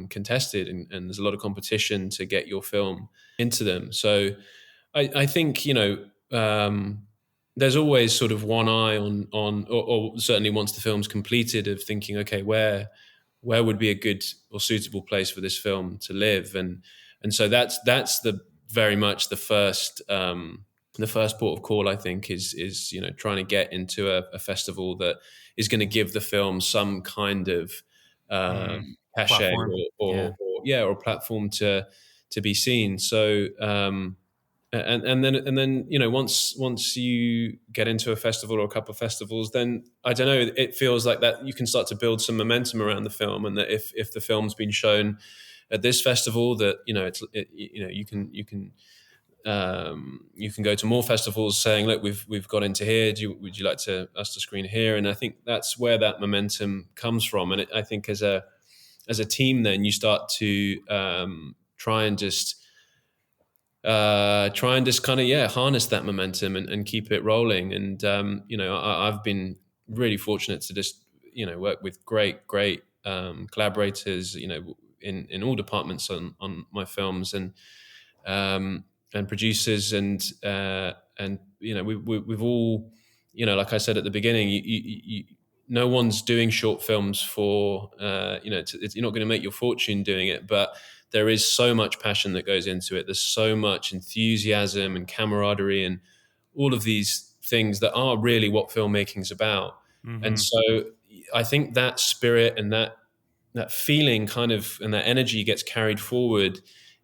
contested, and there's a lot of competition to get your film into them. So I think there's always sort of one eye on or certainly once the film's completed, of thinking, okay, where would be a good or suitable place for this film to live, and so that's the very much the first port of call, I think, is trying to get into a festival that is going to give the film some kind of cachet or platform to be seen. So and then once you get into a festival or a couple of festivals, then I don't know, it feels like that you can start to build some momentum around the film, and that if the film's been shown at this festival, that you can go to more festivals saying, look, we've got into here. Would you like us to screen here? And I think that's where that momentum comes from. And I think as a team, then you start to try and just try and just kind of harness that momentum and keep it rolling. And I've been really fortunate to just work with great collaborators in all departments on my films, and producers, and we've all, like I said at the beginning, no one's doing short films for you're not going to make your fortune doing it, but there is so much passion that goes into it. There's so much enthusiasm and camaraderie and all of these things that are really what filmmaking's about. Mm-hmm. And so I think that spirit and that feeling kind of, and that energy gets carried forward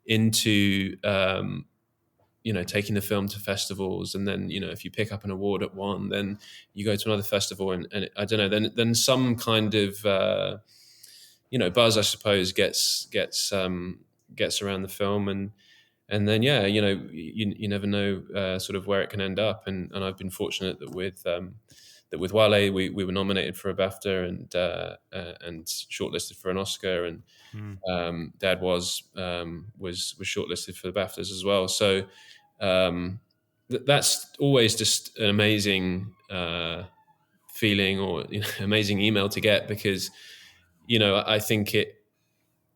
into taking the film to festivals. And then if you pick up an award at one, then you go to another festival, and I don't know, then some kind of buzz, I suppose, gets around the film, and then you never know sort of where it can end up. And I've been fortunate that with Wale we were nominated for a BAFTA and shortlisted for an Oscar, and Dad was shortlisted for the BAFTAs as well. So that's always just an amazing feeling, or amazing email to get, because I think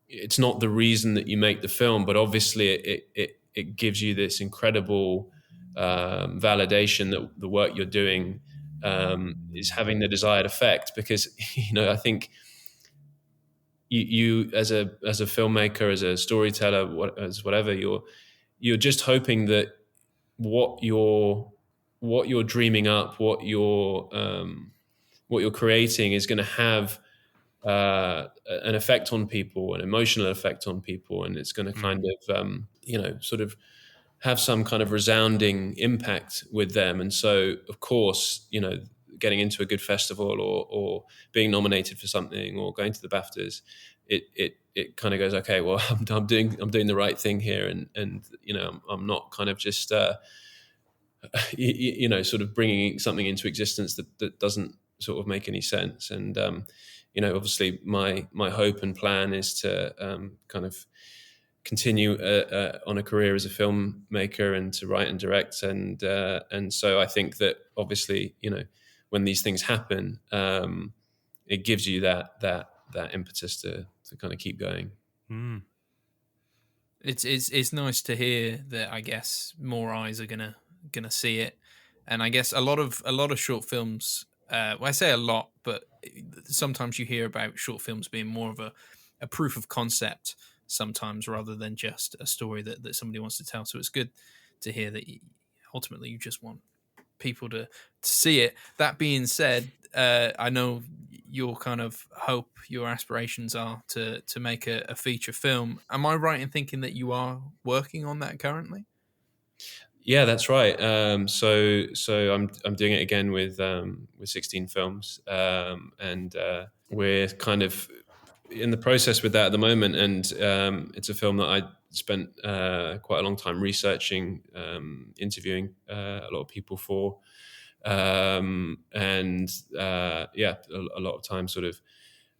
it's not the reason that you make the film, but obviously it gives you this incredible validation that the work you're doing is having the desired effect. Because I think you as a filmmaker, as a storyteller, whatever, you're just hoping that what you're dreaming up, what you're creating is going to have an effect on people, an emotional effect on people, and it's going to kind of sort of have some kind of resounding impact with them. And so, of course, getting into a good festival, or being nominated for something, or going to the BAFTAs, it kind of goes, okay, well, I'm doing the right thing here, and I'm not kind of just sort of bringing something into existence that doesn't sort of make any sense. And obviously my hope and plan is to kind of continue on a career as a filmmaker, and to write and direct, and so I think that obviously when these things happen, it gives you that impetus to kind of keep going. It's nice to hear that. I guess more eyes are gonna see it, and I guess a lot of short films. Well, I say a lot, but sometimes you hear about short films being more of a proof of concept sometimes, rather than just a story that somebody wants to tell. So it's good to hear that ultimately you just want people to see it. That being said, I know your kind of hope, your aspirations are to make a feature film. Am I right in thinking that you are working on that currently? Yeah, that's right. So I'm doing it again with 16 Films, and we're kind of in the process with that at the moment. And it's a film that I spent quite a long time researching, interviewing a lot of people for, and a lot of time sort of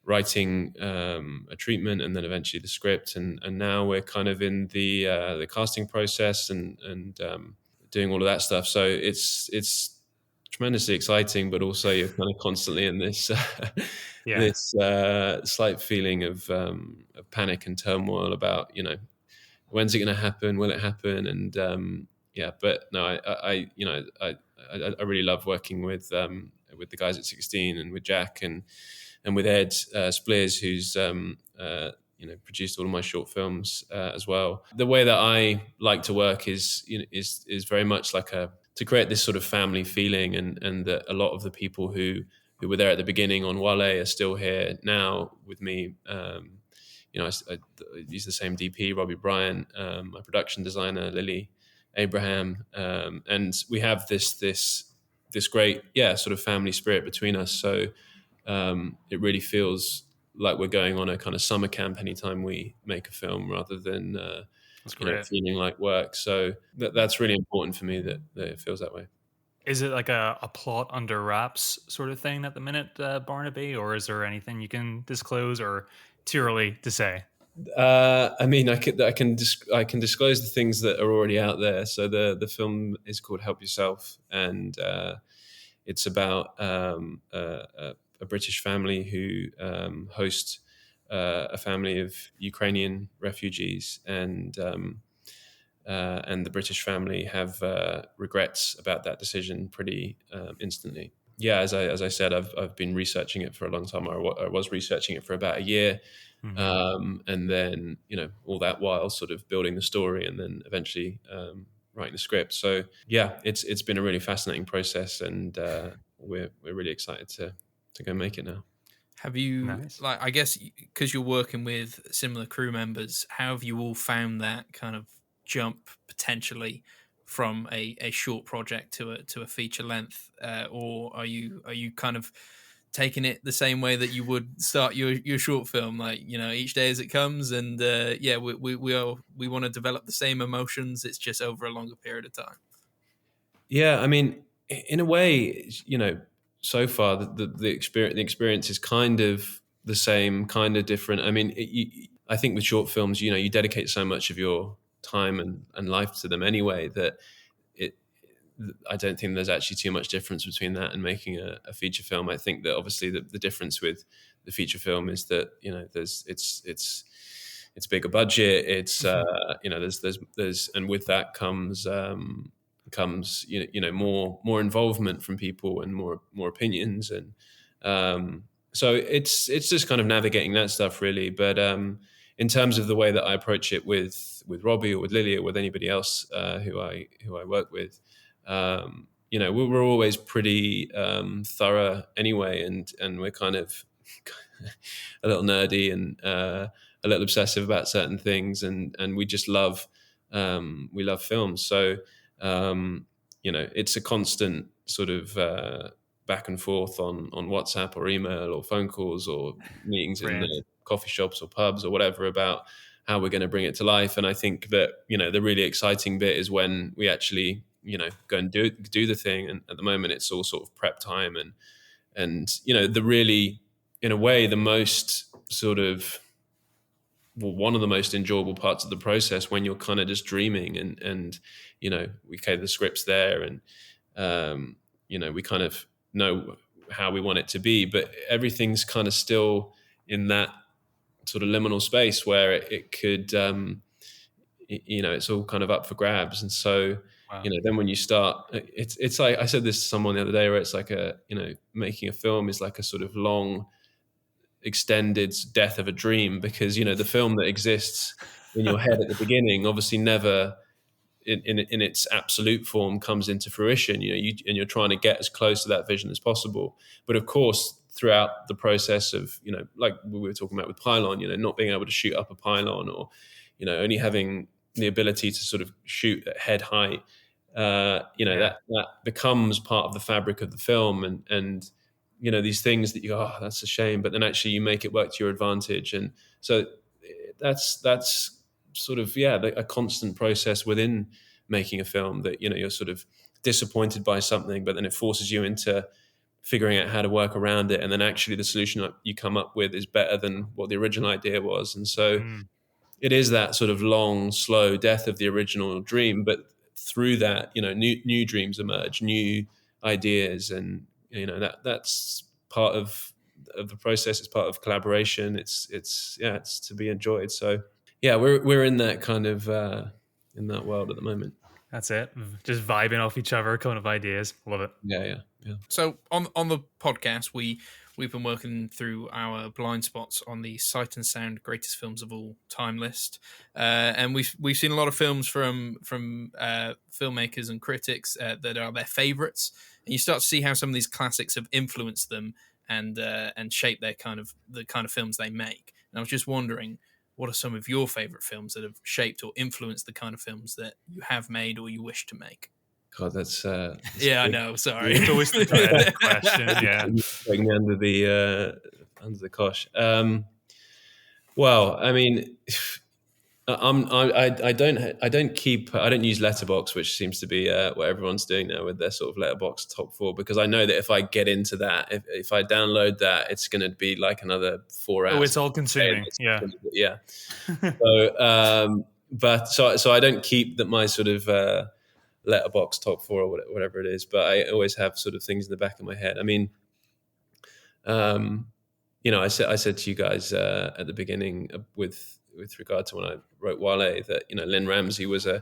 writing a treatment, and then eventually the script, and now we're kind of in the casting process, and doing all of that stuff. So it's tremendously exciting, but also you're kind of constantly in this this slight feeling of panic and turmoil about when's it going to happen, will it happen, and but no, I really love working with the guys at 16, and with Jack, and with Ed Spliers, who's produced all of my short films as well. The way that I like to work is very much like to create this sort of family feeling, and that a lot of the people who were there at the beginning on Wale are still here now with me. I use the same DP, Robbie Bryant, my production designer, Lily Abraham, and we have this great sort of family spirit between us. So it really feels like we're going on a kind of summer camp anytime we make a film, rather than feeling like work. So that's really important for me, that it feels that way. Is it like a plot under wraps sort of thing at the minute, Barnaby, or is there anything you can disclose, or too early to say? I mean, I can disclose the things that are already out there. So the film is called Help Yourself, and it's about a British family who host a family of Ukrainian refugees, and the British family have regrets about that decision pretty instantly. Yeah, as I said, I've been researching it for a long time. I was researching it for about a year. And then, all that while sort of building the story and then eventually writing the script. So yeah, it's been a really fascinating process, and we're really excited to go make it now. Have you, Nice. like, I guess because you're working with similar crew members, how have you all found that kind of jump potentially from a short project to a feature length, or are you kind of taking it the same way that you would start your short film, like, each day as it comes, and we want to develop the same emotions, it's just over a longer period of time? Yeah, I mean, in a way, so far the experience is kind of the same, kind of different. I mean, I think with short films, you dedicate so much of your time and life to them anyway that I don't think there's actually too much difference between that and making a feature film. I think that obviously the difference with the feature film is that it's bigger budget. It's there's and with that comes more involvement from people and more opinions, and so it's just kind of navigating that stuff really. But in terms of the way that I approach it with Robbie or with Lily or with anybody else who I work with, we're always pretty thorough anyway, and we're kind of a little nerdy and a little obsessive about certain things, and we just love films. So it's a constant sort of back and forth on WhatsApp or email or phone calls or meetings in the coffee shops or pubs or whatever about how we're going to bring it to life. And I think that the really exciting bit is when we actually go and do the thing. And at the moment, it's all sort of prep time and the really, in a way, the most sort of one of the most enjoyable parts of the process when you're kind of just dreaming and the script's there and we kind of know how we want it to be, but everything's kind of still in that sort of liminal space where it could it's all kind of up for grabs. And so wow. Then when you start, it's like I said this to someone the other day, where it's like making a film is like a sort of long extended death of a dream, because the film that exists in your head at the beginning obviously never in its absolute form comes into fruition. And you're trying to get as close to that vision as possible, but of course throughout the process of like we were talking about with Pylon, not being able to shoot up a pylon, or only having the ability to sort of shoot at head height, that becomes part of the fabric of the film, and these things that you go, oh, that's a shame, but then actually you make it work to your advantage. And so that's sort of a constant process within making a film, that you're sort of disappointed by something, but then it forces you into figuring out how to work around it, and then actually the solution you come up with is better than what the original idea was. And so it is that sort of long, slow death of the original dream, but through that, new dreams emerge, new ideas, and that's part of the process. It's part of collaboration. It's to be enjoyed. So yeah, we're in that kind of in that world at the moment. That's it. Just vibing off each other, kind of ideas. Love it. Yeah. So on the podcast, we've been working through our blind spots on the Sight and Sound Greatest Films of All Time list, and we've seen a lot of films from filmmakers and critics that are their favourites, and you start to see how some of these classics have influenced them and shaped the kind of films they make. And I was just wondering, what are some of your favourite films that have shaped or influenced the kind of films that you have made or you wish to make? God, that's yeah, big. I know. Sorry, it's always the question. Yeah, taking me under the cosh. Well, I mean, I don't use Letterboxd, which seems to be what everyone's doing now with their sort of Letterboxd top 4, because I know that if I get into that, if I download that, it's going to be like another 4 hours. Oh, it's all consuming. Yeah. Yeah. So I don't keep that my sort of Letterboxd top 4 or whatever it is, but I always have sort of things in the back of my head. I mean, I said to you guys at the beginning with regard to when I wrote Wale that Lynn Ramsey was a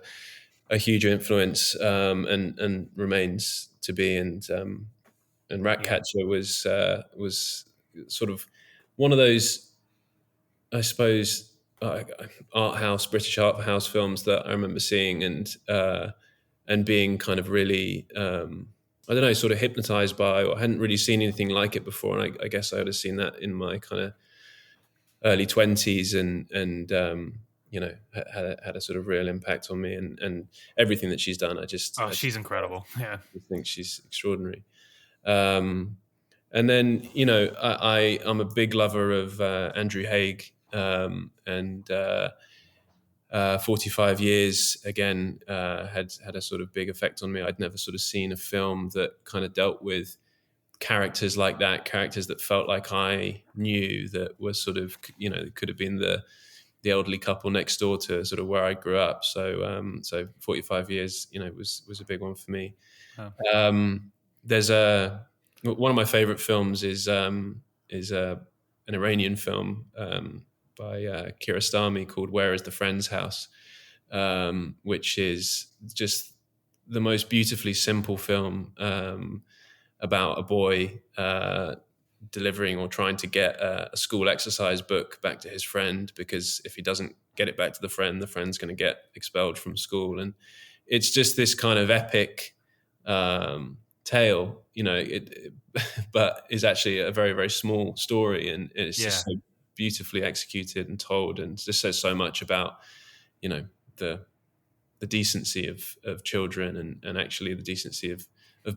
huge influence and remains to be, and Ratcatcher was sort of one of those, I suppose, British art house films that I remember seeing and being kind of really I don't know, sort of hypnotized by, or hadn't really seen anything like it before. And I guess I would have seen that in my kind of early 20s and had a sort of real impact on me, and everything that she's done. She's incredible. Yeah. I think she's extraordinary. And then, I'm a big lover of Andrew Haigh, and 45 Years again had a sort of big effect on me. I'd never sort of seen a film that kind of dealt with characters like that, characters that felt like I knew, that were sort of, could have been the elderly couple next door to sort of where I grew up. So 45 Years, was a big one for me. Oh. There's one of my favorite films is an Iranian film by Kiarostami called Where is the Friend's House, which is just the most beautifully simple film about a boy delivering or trying to get a school exercise book back to his friend, because if he doesn't get it back to the friend's going to get expelled from school. And it's just this kind of epic tale, but is actually a very, very small story, and it's just so beautifully executed and told, and just says so much about the decency of children and actually the decency of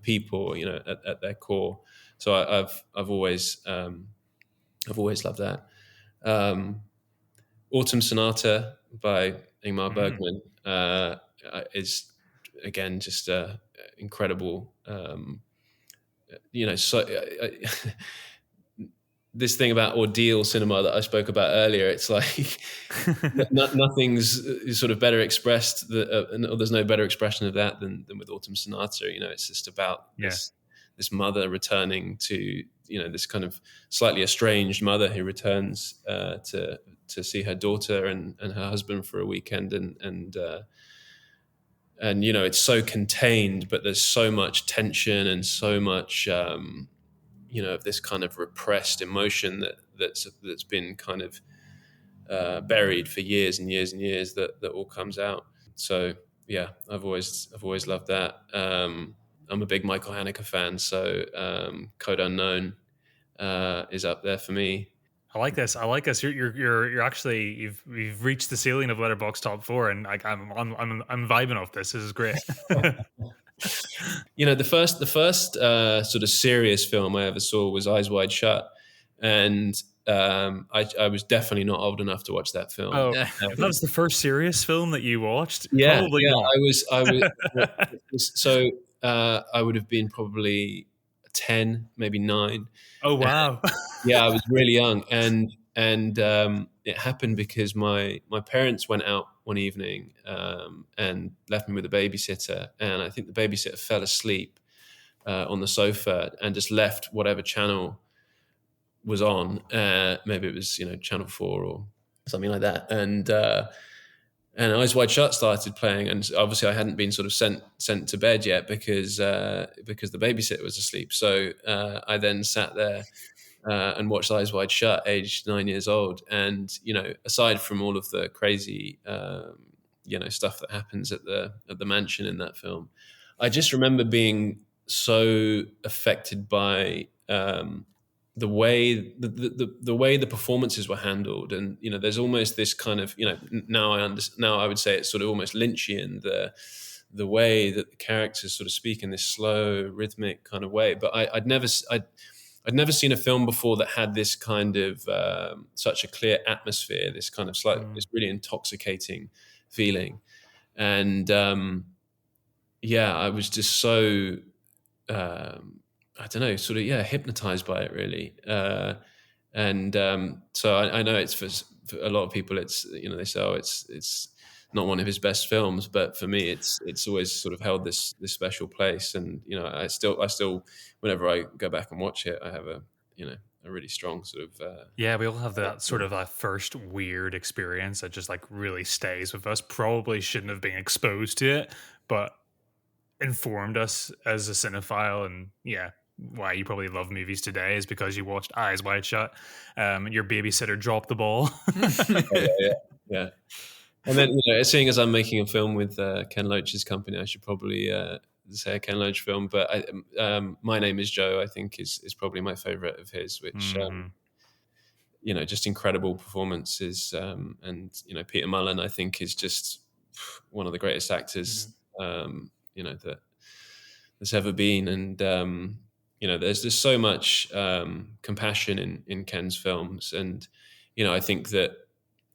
people at their core. So I've always loved that. Autumn Sonata by Ingmar Bergman is again just incredible. This thing about ordeal cinema that I spoke about earlier, it's like nothing's sort of better expressed. There's no better expression of that than with Autumn Sonata. It's just about this mother returning to, this kind of slightly estranged mother who returns to see her daughter and her husband for a weekend, and it's so contained, but there's so much tension and so much of this kind of repressed emotion that's been kind of buried for years and years and years that all comes out. So yeah, I've always loved that. I'm a big Michael Haneke fan, so Code Unknown is up there for me. I like this. You're actually you've reached the ceiling of Letterboxd top 4, and I'm vibing off this. This is great. The first sort of serious film I ever saw was Eyes Wide Shut, and I was definitely not old enough to watch that film. Oh, that was the first serious film that you watched? Yeah, probably yeah. Not. I was so I would have been probably 10, maybe 9. Oh wow! Yeah, I was really young, and it happened because my parents went out one evening and left me with a babysitter, and I think the babysitter fell asleep on the sofa and just left whatever channel was on. Maybe it was Channel 4 or something like that, and Eyes Wide Shut started playing, and obviously I hadn't been sort of sent to bed yet because the babysitter was asleep. So I then sat there and watched Eyes Wide Shut, aged 9 years old. And aside from all of the crazy stuff that happens at the mansion in that film, I just remember being so affected by the way the performances were handled. And there's almost this kind of now I would say it's sort of almost Lynchian, the way that the characters sort of speak in this slow rhythmic kind of way. But I'd I'd never seen a film before that had this kind of such a clear atmosphere, this kind of this really intoxicating feeling. And I was just so I don't know, sort of hypnotized by it really. So I know it's for a lot of people, it's, they say, oh, it's not one of his best films, but for me, it's always sort of held this special place. And I still, whenever I go back and watch it, I have a really strong sort of we all have that sort of a first weird experience that just like really stays with us. Probably shouldn't have been exposed to it, but informed us as a cinephile. And why you probably love movies today is because you watched Eyes Wide Shut. Your babysitter dropped the ball. Yeah. And then, seeing as I'm making a film with Ken Loach's company, I should probably say a Ken Loach film. But My Name is Joe, I think, is probably my favorite of his, which, just incredible performances. And, Peter Mullen, I think, is just one of the greatest actors, that there's ever been. And, there's just so much compassion in Ken's films. And, I think that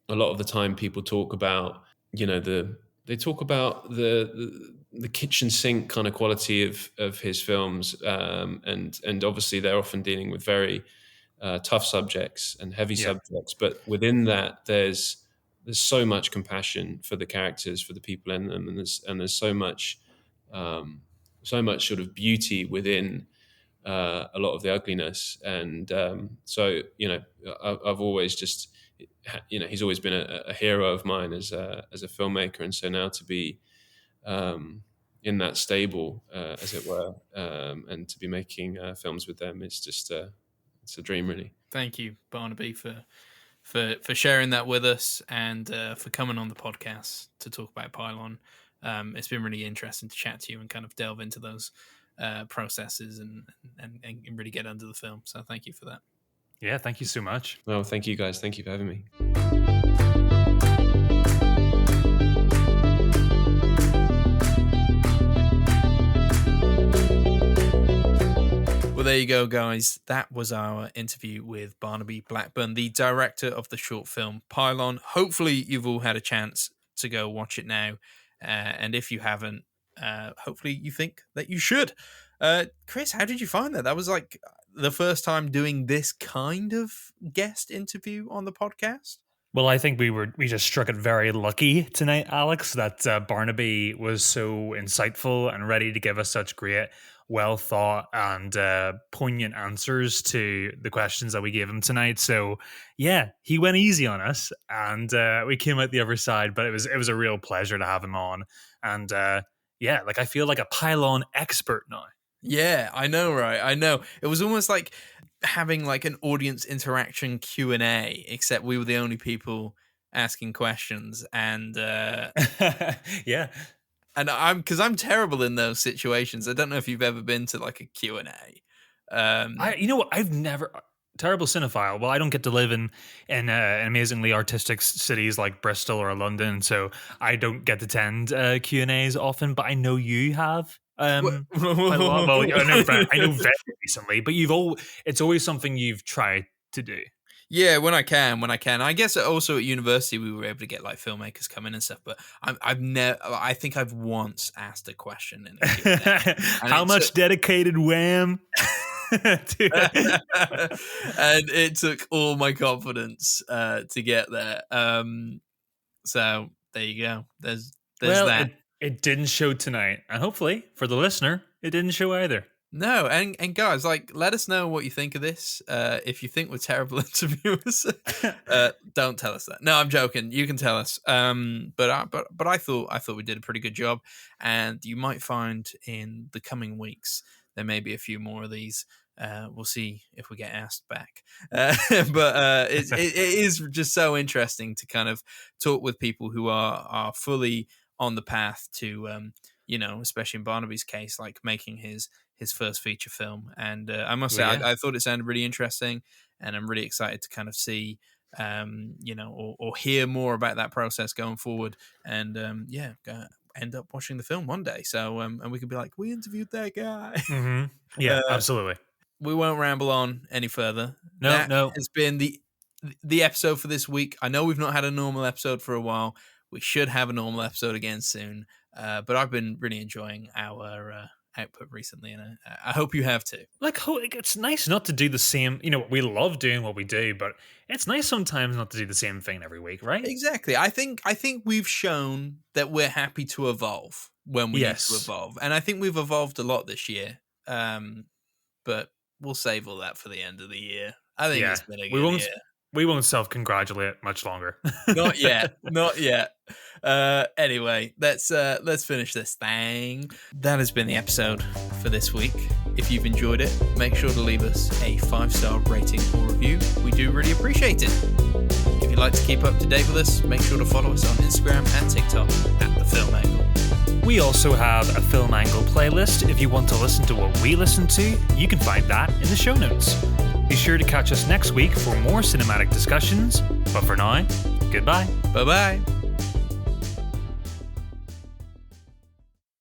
a lot of the time people talk about, they talk about the kitchen sink kind of quality of his films. And obviously they're often dealing with very tough subjects and heavy subjects. But within that, there's so much compassion for the characters, for the people in them. And there's so much sort of beauty within a lot of the ugliness. And I've always just, he's always been a hero of mine as a filmmaker. And so now to be in that stable, as it were, and to be making films with them is just it's a dream, really. Thank you, Barnaby, for sharing that with us, and for coming on the podcast to talk about Pylon. It's been really interesting to chat to you and kind of delve into those processes and really get under the film. So thank you for that. Yeah, thank you so much. Well, thank you guys. Thank you for having me. Well, there you go, guys. That was our interview with Barnaby Blackburn, the director of the short film Pylon. Hopefully you've all had a chance to go watch it now. And if you haven't, hopefully you think that you should. Kris, how did you find that? That was like the first time doing this kind of guest interview on the podcast. Well, I think we just struck it very lucky tonight, Alex, that Barnaby was so insightful and ready to give us such great, well thought and poignant answers to the questions that we gave him tonight. So yeah, he went easy on us, and we came out the other side. But it was a real pleasure to have him on, and I feel like a Pylon expert now. Yeah, I know, right? I know. It was almost like having like an audience interaction Q&A, except we were the only people asking questions. And yeah. And I'm terrible in those situations. I don't know if you've ever been to like a Q&A. I've never terrible cinephile. Well, I don't get to live in amazingly artistic cities like Bristol or London, so I don't get to attend Q&As often, but I know you have. Quite a lot. Well, I know very recently, but it's always something you've tried to do. Yeah, when I can. I guess also at university we were able to get like filmmakers come in and stuff, but I think I've once asked a question in a Q&A. How much dedicated wham? And it took all my confidence to get there. So there you go. There's that. It didn't show tonight, and hopefully for the listener, it didn't show either. No, and guys, like, let us know what you think of this. If you think we're terrible interviewers, don't tell us that. No, I'm joking. You can tell us. But I thought we did a pretty good job, and you might find in the coming weeks there may be a few more of these. We'll see if we get asked back. But it is just so interesting to kind of talk with people who are fully on the path to, especially in Barnaby's case, like making his first feature film. And I must say, I thought it sounded really interesting, and I'm really excited to kind of see, or hear more about that process going forward. And end up watching the film one day. So, and we could be like, we interviewed that guy. Mm-hmm. Yeah, absolutely. we won't ramble on any further. No. Has been the episode for this week. I know we've not had a normal episode for a while. We should have a normal episode again soon. But I've been really enjoying our output recently, and I hope you have too. Like, it's nice not to do the same. We love doing what we do, but it's nice sometimes not to do the same thing every week, right? Exactly. I think we've shown that we're happy to evolve when we need to evolve, and I think we've evolved a lot this year. But we'll save all that for the end of the year. I think it's been a good year. We won't self-congratulate much longer. Not yet. Anyway, let's finish this thing. That has been the episode for this week. If you've enjoyed it, make sure to leave us a 5-star rating or review. We do really appreciate it. If you'd like to keep up to date with us, make sure to follow us on Instagram and TikTok at The Film Angle. We also have a Film Angle playlist. If you want to listen to what we listen to, you can find that in the show notes. Be sure to catch us next week for more cinematic discussions. But for now, goodbye. Bye-bye.